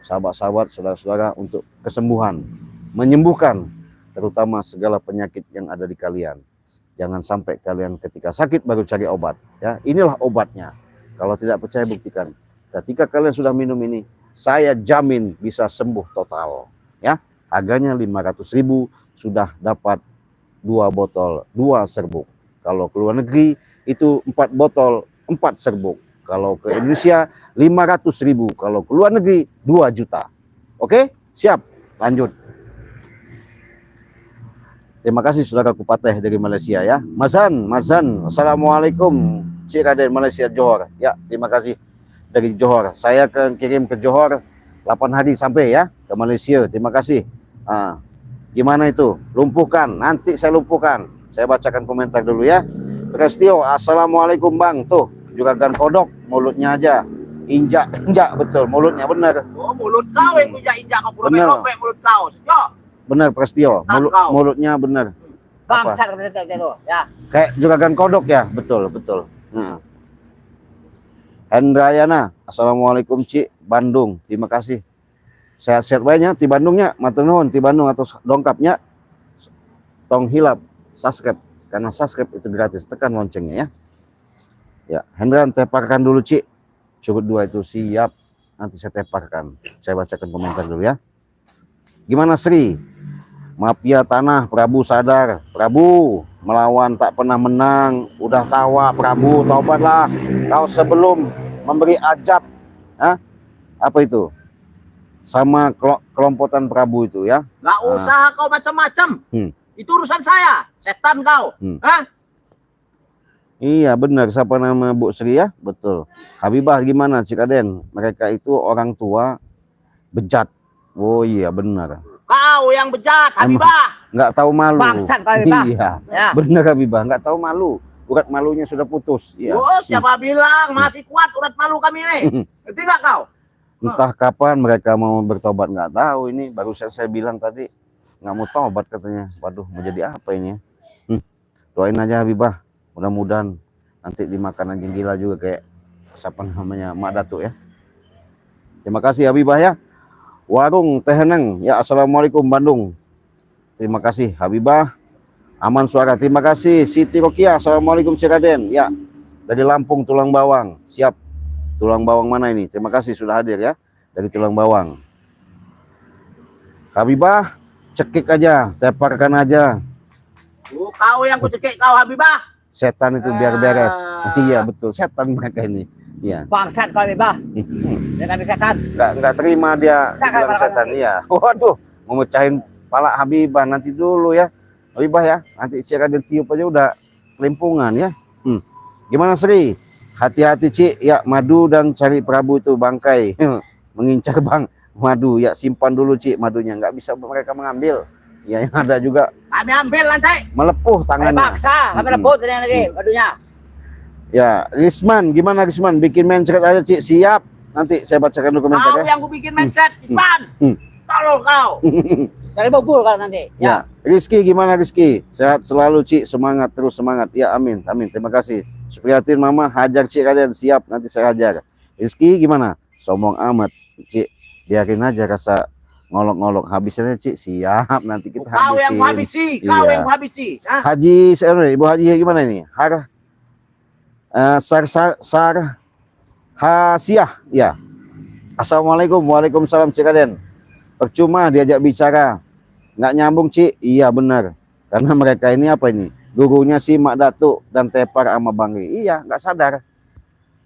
sahabat-sahabat, saudara-saudara, untuk kesembuhan, menyembuhkan terutama segala penyakit yang ada di kalian. Jangan sampai kalian ketika sakit baru cari obat ya. Inilah obatnya. Kalau tidak percaya buktikan. Ketika kalian sudah minum ini, saya jamin bisa sembuh total ya. Harganya 500.000 sudah dapat 2 botol, 2 serbuk. Kalau ke luar negeri itu 4 botol 4 serbuk. Kalau ke Indonesia 500.000. Kalau ke luar negeri 2 juta. Oke, siap. Lanjut. Terima kasih saudaraku Pateh dari Malaysia ya. Mazan, Assalamualaikum. Cik Raden Malaysia Johor. Ya, terima kasih dari Johor. Saya kirim ke Johor 8 hari sampai ya ke Malaysia. Terima kasih. Gimana itu? Lumpuhkan. Nanti saya lumpuhkan. Saya bacakan komentar dulu ya. Prestio, Assalamualaikum Bang. Tuh, juragan kodok, mulutnya aja. Injak betul, mulutnya benar. Oh, mulut kau yang injak kau robek mulut kau. Yo. Benar Prestio, mulutnya benar. Bangsat itu ya. Kayak juragan kodok ya, betul. Hendrayana, Assalamualaikum Cik Bandung. Terima kasih. Sehat-sehat banyak di Bandungnya, matur nuwun di Bandung atau dongkapnya. Tong hilap, subscribe. Karena subscribe itu gratis, tekan loncengnya ya. Ya, Hendran teparkan dulu Cik. Curut 2 itu siap. Nanti saya teparkan. Saya bacakan komentar dulu ya. Gimana Sri? Mafia tanah, Prabu sadar. Prabu melawan tak pernah menang. Udah tawa Prabu, taubatlah. Kau sebelum memberi ajab. Apa itu? Sama kelompokan Prabu itu ya. Gak usah kau macam-macam. Itu urusan saya. Setan kau. Iya benar, siapa nama Bu Sri ya? Betul. Habibah gimana Cik Raden? Mereka itu orang tua bejat. Oh iya benar. Kau yang bejat, Habibah. Nggak tahu malu. Bangsat Habibah. Iya. Ya. Benar Habibah, nggak tahu malu. Urat malunya sudah putus. Iya. Oh, siapa bilang masih kuat urat malu kami nih? Ngerti nggak kau? Entah kapan mereka mau bertobat nggak tahu. Ini baru saya bilang tadi nggak mau tobat katanya. Waduh, mau jadi apa ini? Doain aja Habibah. Mudah-mudahan nanti dimakan anjing gila juga kayak siapa namanya Mak Datuk ya. Terima kasih Habibah ya. Warung Teh Heneng ya. Assalamualaikum Bandung. Terima kasih Habibah. Aman suara. Terima kasih Siti Rokia. Assalamualaikum Cik Raden. Ya. Dari Lampung Tulang Bawang. Siap. Tulang Bawang mana ini? Terima kasih sudah hadir ya. Dari Tulang Bawang. Habibah, cekik aja, teparkan aja. Kau yang kucekik kau Habibah. Setan itu biar beres. Iya betul, setan mereka ini. Iya. Bangsat kau Habibah. Dengan setan. Nggak terima dia bilang setan. Iya. Waduh, mau mecahin pala Habibah nanti dulu ya. Habibah ya, nanti Cik Raden tiup aja udah kelimpungan ya. Gimana Sri? Hati-hati Cik, ya madu dan cari Prabu itu bangkai. Mengincar Bang madu, ya simpan dulu Cik madunya. Nggak bisa mereka mengambil. Ya yang ada juga kami ambil nanti melepuh tangannya. Paksa, kami rebut ini lagi madunya. Ya, Risman, gimana Risman? Bikin mindset aja Cik, siap. Nanti saya bacakan dulu komentar kau ya. yang ku bikin mindset, Isman. Tolol kau. Dari bubur kan nanti. Ya. Rizky gimana Rizky? Sehat selalu Cik, semangat terus semangat. Ya amin, amin. Terima kasih. Supriyatin Mama, hajar Cik Raden, siap nanti saya hajar. Rizky gimana? Sombong amat Cik, biarin aja rasa ngolok-ngolok habisnya Cik, siap nanti kita habisin. Kau yang habisi, kau yang habisi. Haji, Ibu Haji gimana ini? Hasiah, ya. Assalamualaikum, waalaikumsalam Cik Raden. Percuma diajak bicara, nggak nyambung Cik. Iya benar, karena mereka ini apa ini? Gurunya si Mak Datuk dan Tepar sama Bang Ri. Iya, nggak sadar.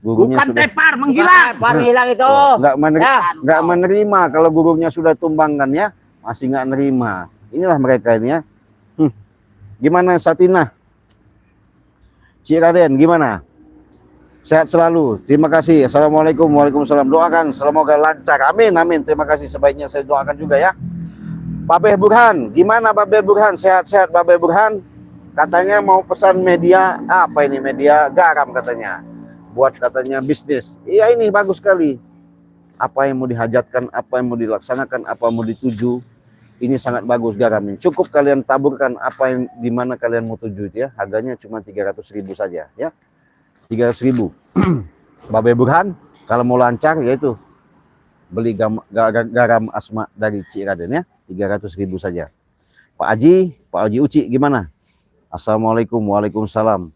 Gurunya bukan sudah Tepar, menghilang. Menghilang itu. Nggak menerima kalau gurunya sudah tumbangkan ya, masih nggak nerima. Inilah mereka ini ya. Gimana Satina? Cik Raden gimana? Sehat selalu. Terima kasih. Assalamualaikum, waalaikumsalam. Doakan semoga lancar. Amin, amin. Terima kasih. Sebaiknya saya doakan juga ya. Babe Burhan, gimana Babe Burhan? Sehat-sehat Babe Burhan? Katanya mau pesan media, apa ini media garam katanya. Buat katanya bisnis. Iya ini bagus sekali. Apa yang mau dihajatkan, apa yang mau dilaksanakan, apa yang mau dituju. Ini sangat bagus garamnya. Cukup kalian taburkan apa yang dimana kalian mau tuju ya. Harganya cuma 300.000 saja ya. 300.000. Babe Burhan kalau mau lancar yaitu beli garam Asma dari Cik Raden ya. 300.000 saja. Pak Haji Uci gimana? Assalamualaikum, waalaikumsalam.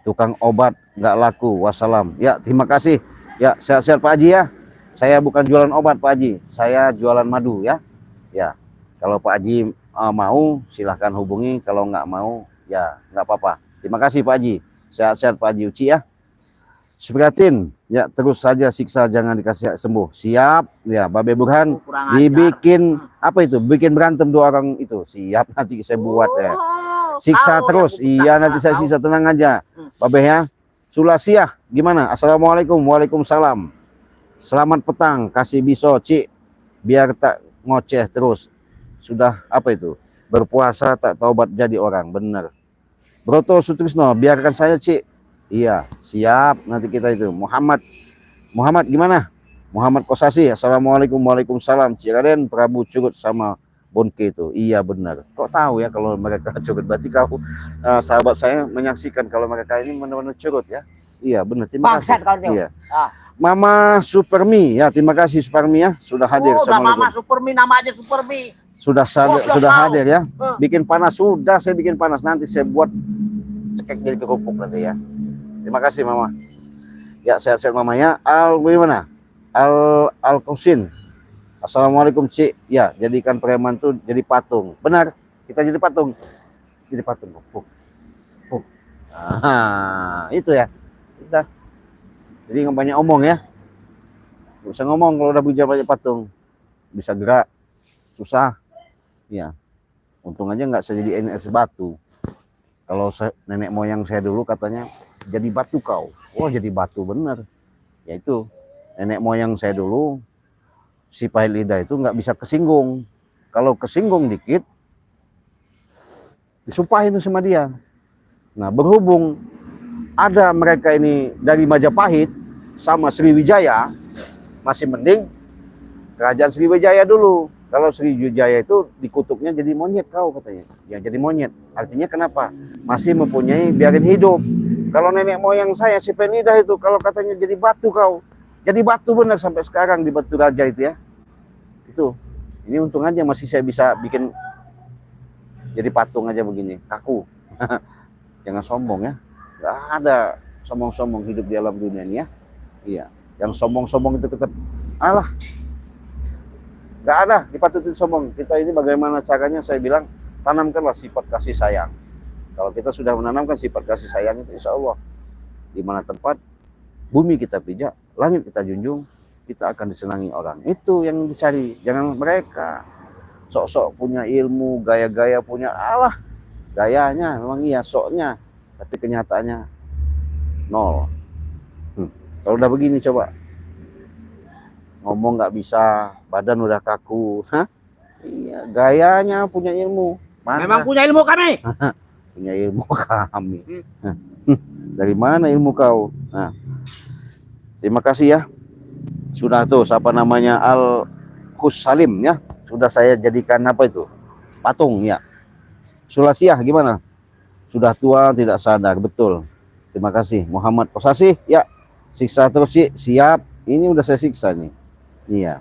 Tukang obat nggak laku, wassalam. Ya terima kasih. Ya sehat-sehat Pak Haji ya. Saya bukan jualan obat Pak Haji, saya jualan madu ya. Ya kalau Pak Haji mau silahkan hubungi. Kalau nggak mau ya nggak apa-apa. Terima kasih Pak Haji. Sehat-sehat Pak Haji Uci ya. Suprihatin, ya terus saja siksa, jangan dikasih sembuh. Siap, ya Babe Burhan. Dibikin apa itu? Bikin berantem 2 orang itu. Siap, nanti saya buat ya. Siksa terus. Iya, nanti saya siksa, tenang aja. Babe ya. Sulasiah, gimana? Assalamualaikum. Waalaikumsalam. Selamat petang, kasih biso, Cik. Biar tak ngoceh terus. Sudah apa itu? Berpuasa tak taubat jadi orang, benar. Broto Sutrisno, biarkan saya, Cik. Iya, siap. Nanti kita itu. Muhammad gimana? Muhammad Kosasi, Assalamualaikum. Waalaikumsalam. Cik Raden, Prabu Curut sama Bonke itu. Iya benar. Kok tahu ya kalau mereka curut? Berarti kau sahabat saya menyaksikan kalau mereka ini benar-benar curut ya. Iya benar. Terima kasih. Iya. Mama Supermi ya, terima kasih Supermi ya sudah hadir. Udah Mama Supermi, nama aja Supermi. Sudah hadir ya. Bikin panas sudah, saya bikin panas, nanti saya buat cekek jadi kerupuk nanti ya. Terima kasih Mama. Ya sehat-sehat mamanya. Gimana? Al Kausin. Assalamualaikum Cik. Ya, jadikan preman tuh jadi patung. Benar. Kita jadi patung. Jadi patung. Itu ya. Udah. Jadi nggak banyak omong ya. Nggak usah ngomong kalau udah punya banyak patung. Bisa gerak. Susah. Ya. Untung aja nggak saya jadi NS batu. Kalau nenek moyang saya dulu katanya jadi batu kau. Oh jadi batu bener. Ya itu nenek moyang saya dulu si pahit lidah itu nggak bisa kesinggung. Kalau kesinggung dikit disumpahin sama dia. Nah berhubung ada mereka ini dari Majapahit sama Sriwijaya, masih mending kerajaan Sriwijaya dulu. Kalau Sriwijaya itu dikutuknya jadi monyet kau katanya. Ya jadi monyet. Artinya kenapa? Masih mempunyai biarin hidup. Kalau nenek moyang saya si Penidah itu kalau katanya jadi batu kau. Jadi batu benar sampai sekarang di Batu Raja itu ya. Itu. Ini untung aja masih saya bisa bikin jadi patung aja begini, kaku. Jangan sombong ya. Gak ada sombong-sombong hidup di alam dunia ini ya. Iya. Yang sombong-sombong itu tetap alah. Gak ada dipatutin sombong. Kita ini bagaimana caranya saya bilang tanamkanlah sifat kasih sayang. Kalau kita sudah menanamkan sifat kasih sayang itu insya Allah di mana tempat bumi kita pijak, langit kita junjung, kita akan disenangi orang. Itu yang dicari. Jangan mereka sok-sok punya ilmu, gaya-gaya punya Allah. Gayanya memang iya, soknya, tapi kenyataannya nol. Kalau udah begini coba ngomong nggak bisa, badan udah kaku. Hah? Iya, gayanya punya ilmu. Mana? Memang punya ilmu kami. Punya ilmu kami. Dari mana ilmu kau? Nah, terima kasih ya. Sudah tuh, siapa namanya Al Khus Salim ya. Sudah saya jadikan apa itu? Patung ya. Sulasiah gimana? Sudah tua tidak sadar, betul. Terima kasih. Muhammad Kosasi ya. Siksa terus sih, siap. Ini udah saya siksa nih. Iya.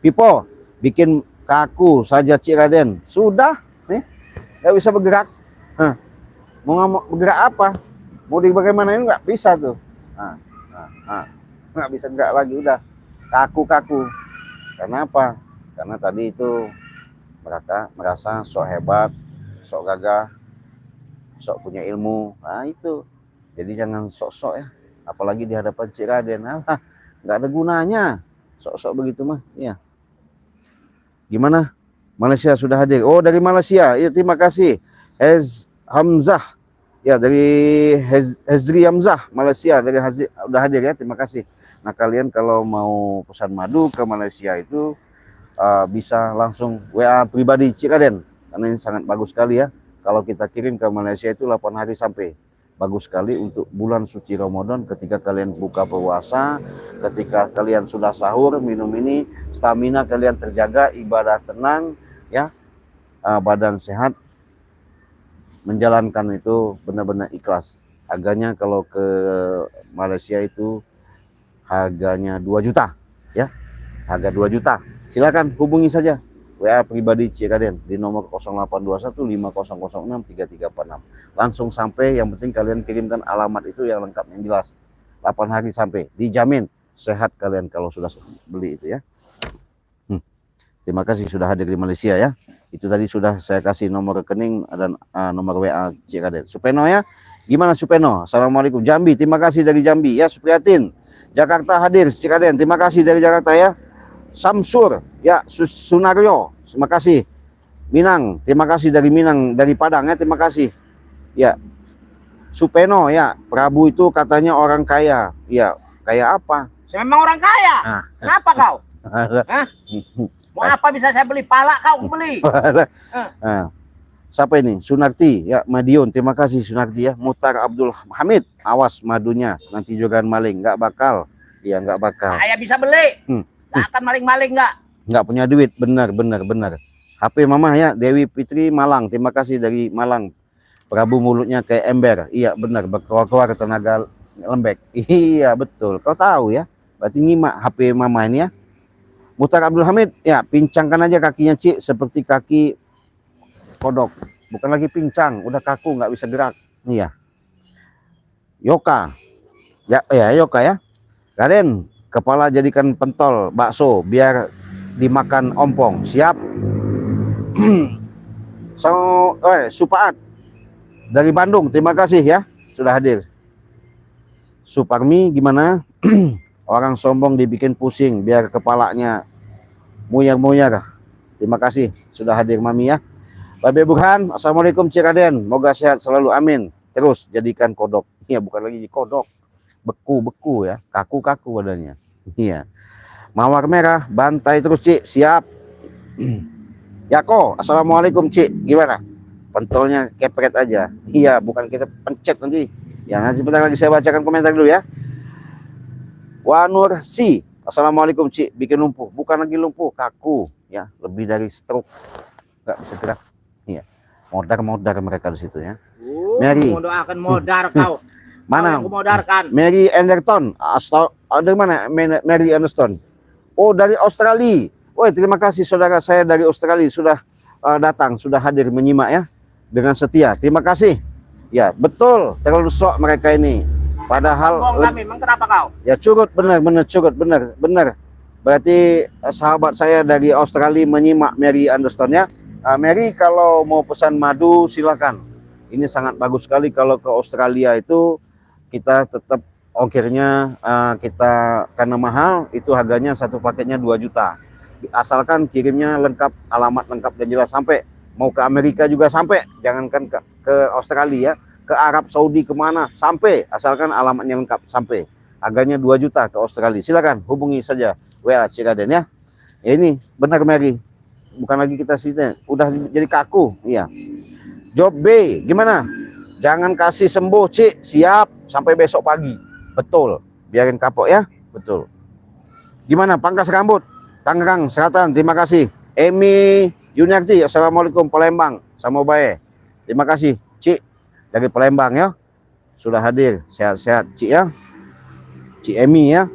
Pipo, bikin kaku saja Cik Raden. Sudah, nih. Nggak bisa bergerak. Mau bergerak apa? Mau bagaimana ini nggak bisa tuh. Nggak bisa gerak lagi, udah kaku-kaku. Karena apa? Karena tadi itu mereka merasa sok hebat, sok gagah, sok punya ilmu. Nah itu. Jadi jangan sok-sok ya. Apalagi di hadapan Cik Raden. Nggak ada gunanya. Sok-sok begitu mah. Iya. Gimana? Malaysia sudah hadir. Oh dari Malaysia. Ya terima kasih. Hamzah. Ya dari Hezri Hamzah Malaysia dari udah hadir ya. Terima kasih. Nah kalian kalau mau pesan madu ke Malaysia itu bisa langsung WA pribadi Cik Raden. Karena ini sangat bagus sekali ya. Kalau kita kirim ke Malaysia itu 8 hari sampai. Bagus sekali untuk bulan suci Ramadan ketika kalian buka puasa, ketika kalian sudah sahur, minum ini, stamina kalian terjaga, ibadah tenang, ya, badan sehat, menjalankan itu benar-benar ikhlas. Harganya kalau ke Malaysia itu harganya 2 juta, ya, harga 2 juta. Silakan hubungi saja WA pribadi Cik Raden di nomor 082150063346. Langsung sampai, yang penting kalian kirimkan alamat itu yang lengkap, yang jelas. 8 hari sampai, dijamin sehat kalian kalau sudah beli itu ya. Terima kasih sudah hadir di Malaysia ya. Itu tadi sudah saya kasih nomor rekening dan nomor WA Cik Raden. Supeno ya. Gimana Supeno? Assalamualaikum. Jambi, terima kasih dari Jambi ya. Supriyatin. Jakarta hadir Cik Raden. Terima kasih dari Jakarta ya. Samsur ya. Sunario. Terima kasih. Minang, terima kasih dari Minang, dari Padang ya. Terima kasih. Ya. Supeno ya. Prabu itu katanya orang kaya. Ya, kaya apa? Saya memang orang kaya. Kenapa kau? Hah? Mau apa bisa saya beli? Pala kau beli. Nah, siapa ini? Sunarti ya, Madiun. Terima kasih Sunarti ya. Muhtar Abdul Hamid. Awas madunya nanti juga maling. Nggak bakal. Iya nggak bakal. Saya bisa beli. Nggak akan maling-maling nggak. Nggak punya duit. Benar. HP Mama ya. Dewi Fitri Malang. Terima kasih dari Malang. Prabu mulutnya kayak ember. Iya benar. Berkeluar-keluar tenaga lembek. Iya betul. Kau tahu ya. Berarti nyimak HP Mama ini ya. Muhtar Abdul Hamid, ya pincangkan aja kakinya Cik seperti kaki kodok. Bukan lagi pincang, udah kaku nggak bisa gerak. Iya. Yoka, ya Yoka ya. Raden, kepala jadikan pentol bakso biar dimakan ompong. Siap. Supaat dari Bandung, terima kasih ya sudah hadir. Suparmi gimana? Orang sombong dibikin pusing biar kepalanya muyar-muyar. Terima kasih sudah hadir Mami ya. Babe Burhan, Assalamualaikum Cik Raden. Moga sehat selalu, amin. Terus jadikan kodok. Iya bukan lagi kodok. Beku ya. Kaku-kaku badannya. Iya. Mawar merah, bantai terus Cik. Siap. Yako, Assalamualaikum Cik. Gimana? Pentolnya kepret aja. Iya, bukan kita pencet nanti. Ya nanti bentar lagi saya bacakan komentar dulu ya. Wanur Si, Assalamualaikum Cik, bikin lumpuh. Bukan lagi lumpuh, kaku ya, lebih dari stroke, nggak bisa gerak. Iya, modar mereka di situ ya. Mary, mau doakan modar kau. mana? Kau yang kumodarkan. Mary Anderton, dari mana? Mary Anderton. Oh dari Australia. Woi terima kasih saudara saya dari Australia sudah datang, sudah hadir menyimak ya dengan setia. Terima kasih. Ya betul, terlalu sok mereka ini. Padahal kami, memang kenapa kau? Ya curut benar curut benar. Berarti sahabat saya dari Australia menyimak Mary Anderson ya. Mary kalau mau pesan madu silakan. Ini sangat bagus sekali kalau ke Australia itu kita tetap ongkirnya kita karena mahal itu harganya satu paketnya 2 juta. Asalkan kirimnya lengkap, alamat lengkap dan jelas sampai mau ke Amerika juga sampai. Jangankan ke Australia, ke Arab Saudi kemana sampai, asalkan alamatnya lengkap sampai. Harganya 2 juta ke Australia. Silakan hubungi saja WA Cik Raden ya. Ya ini benar Mary. Bukan lagi kita sini udah jadi kaku. Iya. Job B gimana? Jangan kasih sembuh Cik. Siap sampai besok pagi. Betul. Biarin kapok ya. Betul. Gimana pangkas rambut? Tangerang Selatan. Terima kasih. Emi Yuniarti. Assalamualaikum Palembang. Samobae. Terima kasih Cik dari Palembang ya. Sudah hadir. Sehat-sehat Cik ya. Cik Emi ya.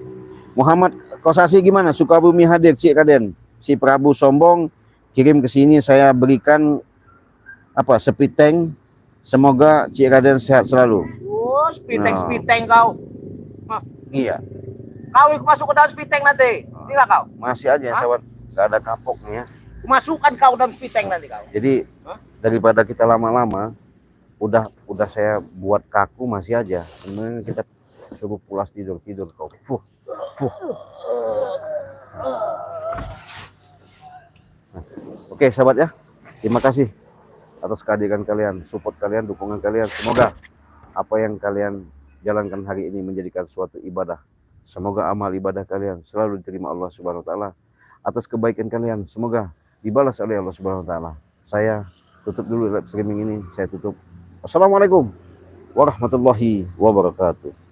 Muhammad Kosasi gimana? Sukabumi hadir Cik Raden. Si Prabu sombong kirim ke sini saya berikan apa? Sepiteng. Semoga Cik Raden sehat selalu. Oh, spiteng kau. Iya. Kau yang masuk ke dalam spiteng nanti. Inilah kau. Masih aja sahabat. Gak ada kapok nih ya. Masukkan kau dalam spiteng nanti kau. Jadi daripada kita lama-lama udah saya buat kaku masih aja. Kemudian kita suruh pulas tidur kau. Fuh. Oke sahabat ya. Terima kasih atas kehadiran kalian, support kalian, dukungan kalian. Semoga apa yang kalian jalankan hari ini menjadikan suatu ibadah. Semoga amal ibadah kalian selalu diterima Allah Subhanahu wa taala. Atas kebaikan kalian semoga dibalas oleh Allah Subhanahu wa taala. Saya tutup dulu live streaming ini. Saya tutup. Assalamualaikum warahmatullahi wabarakatuh.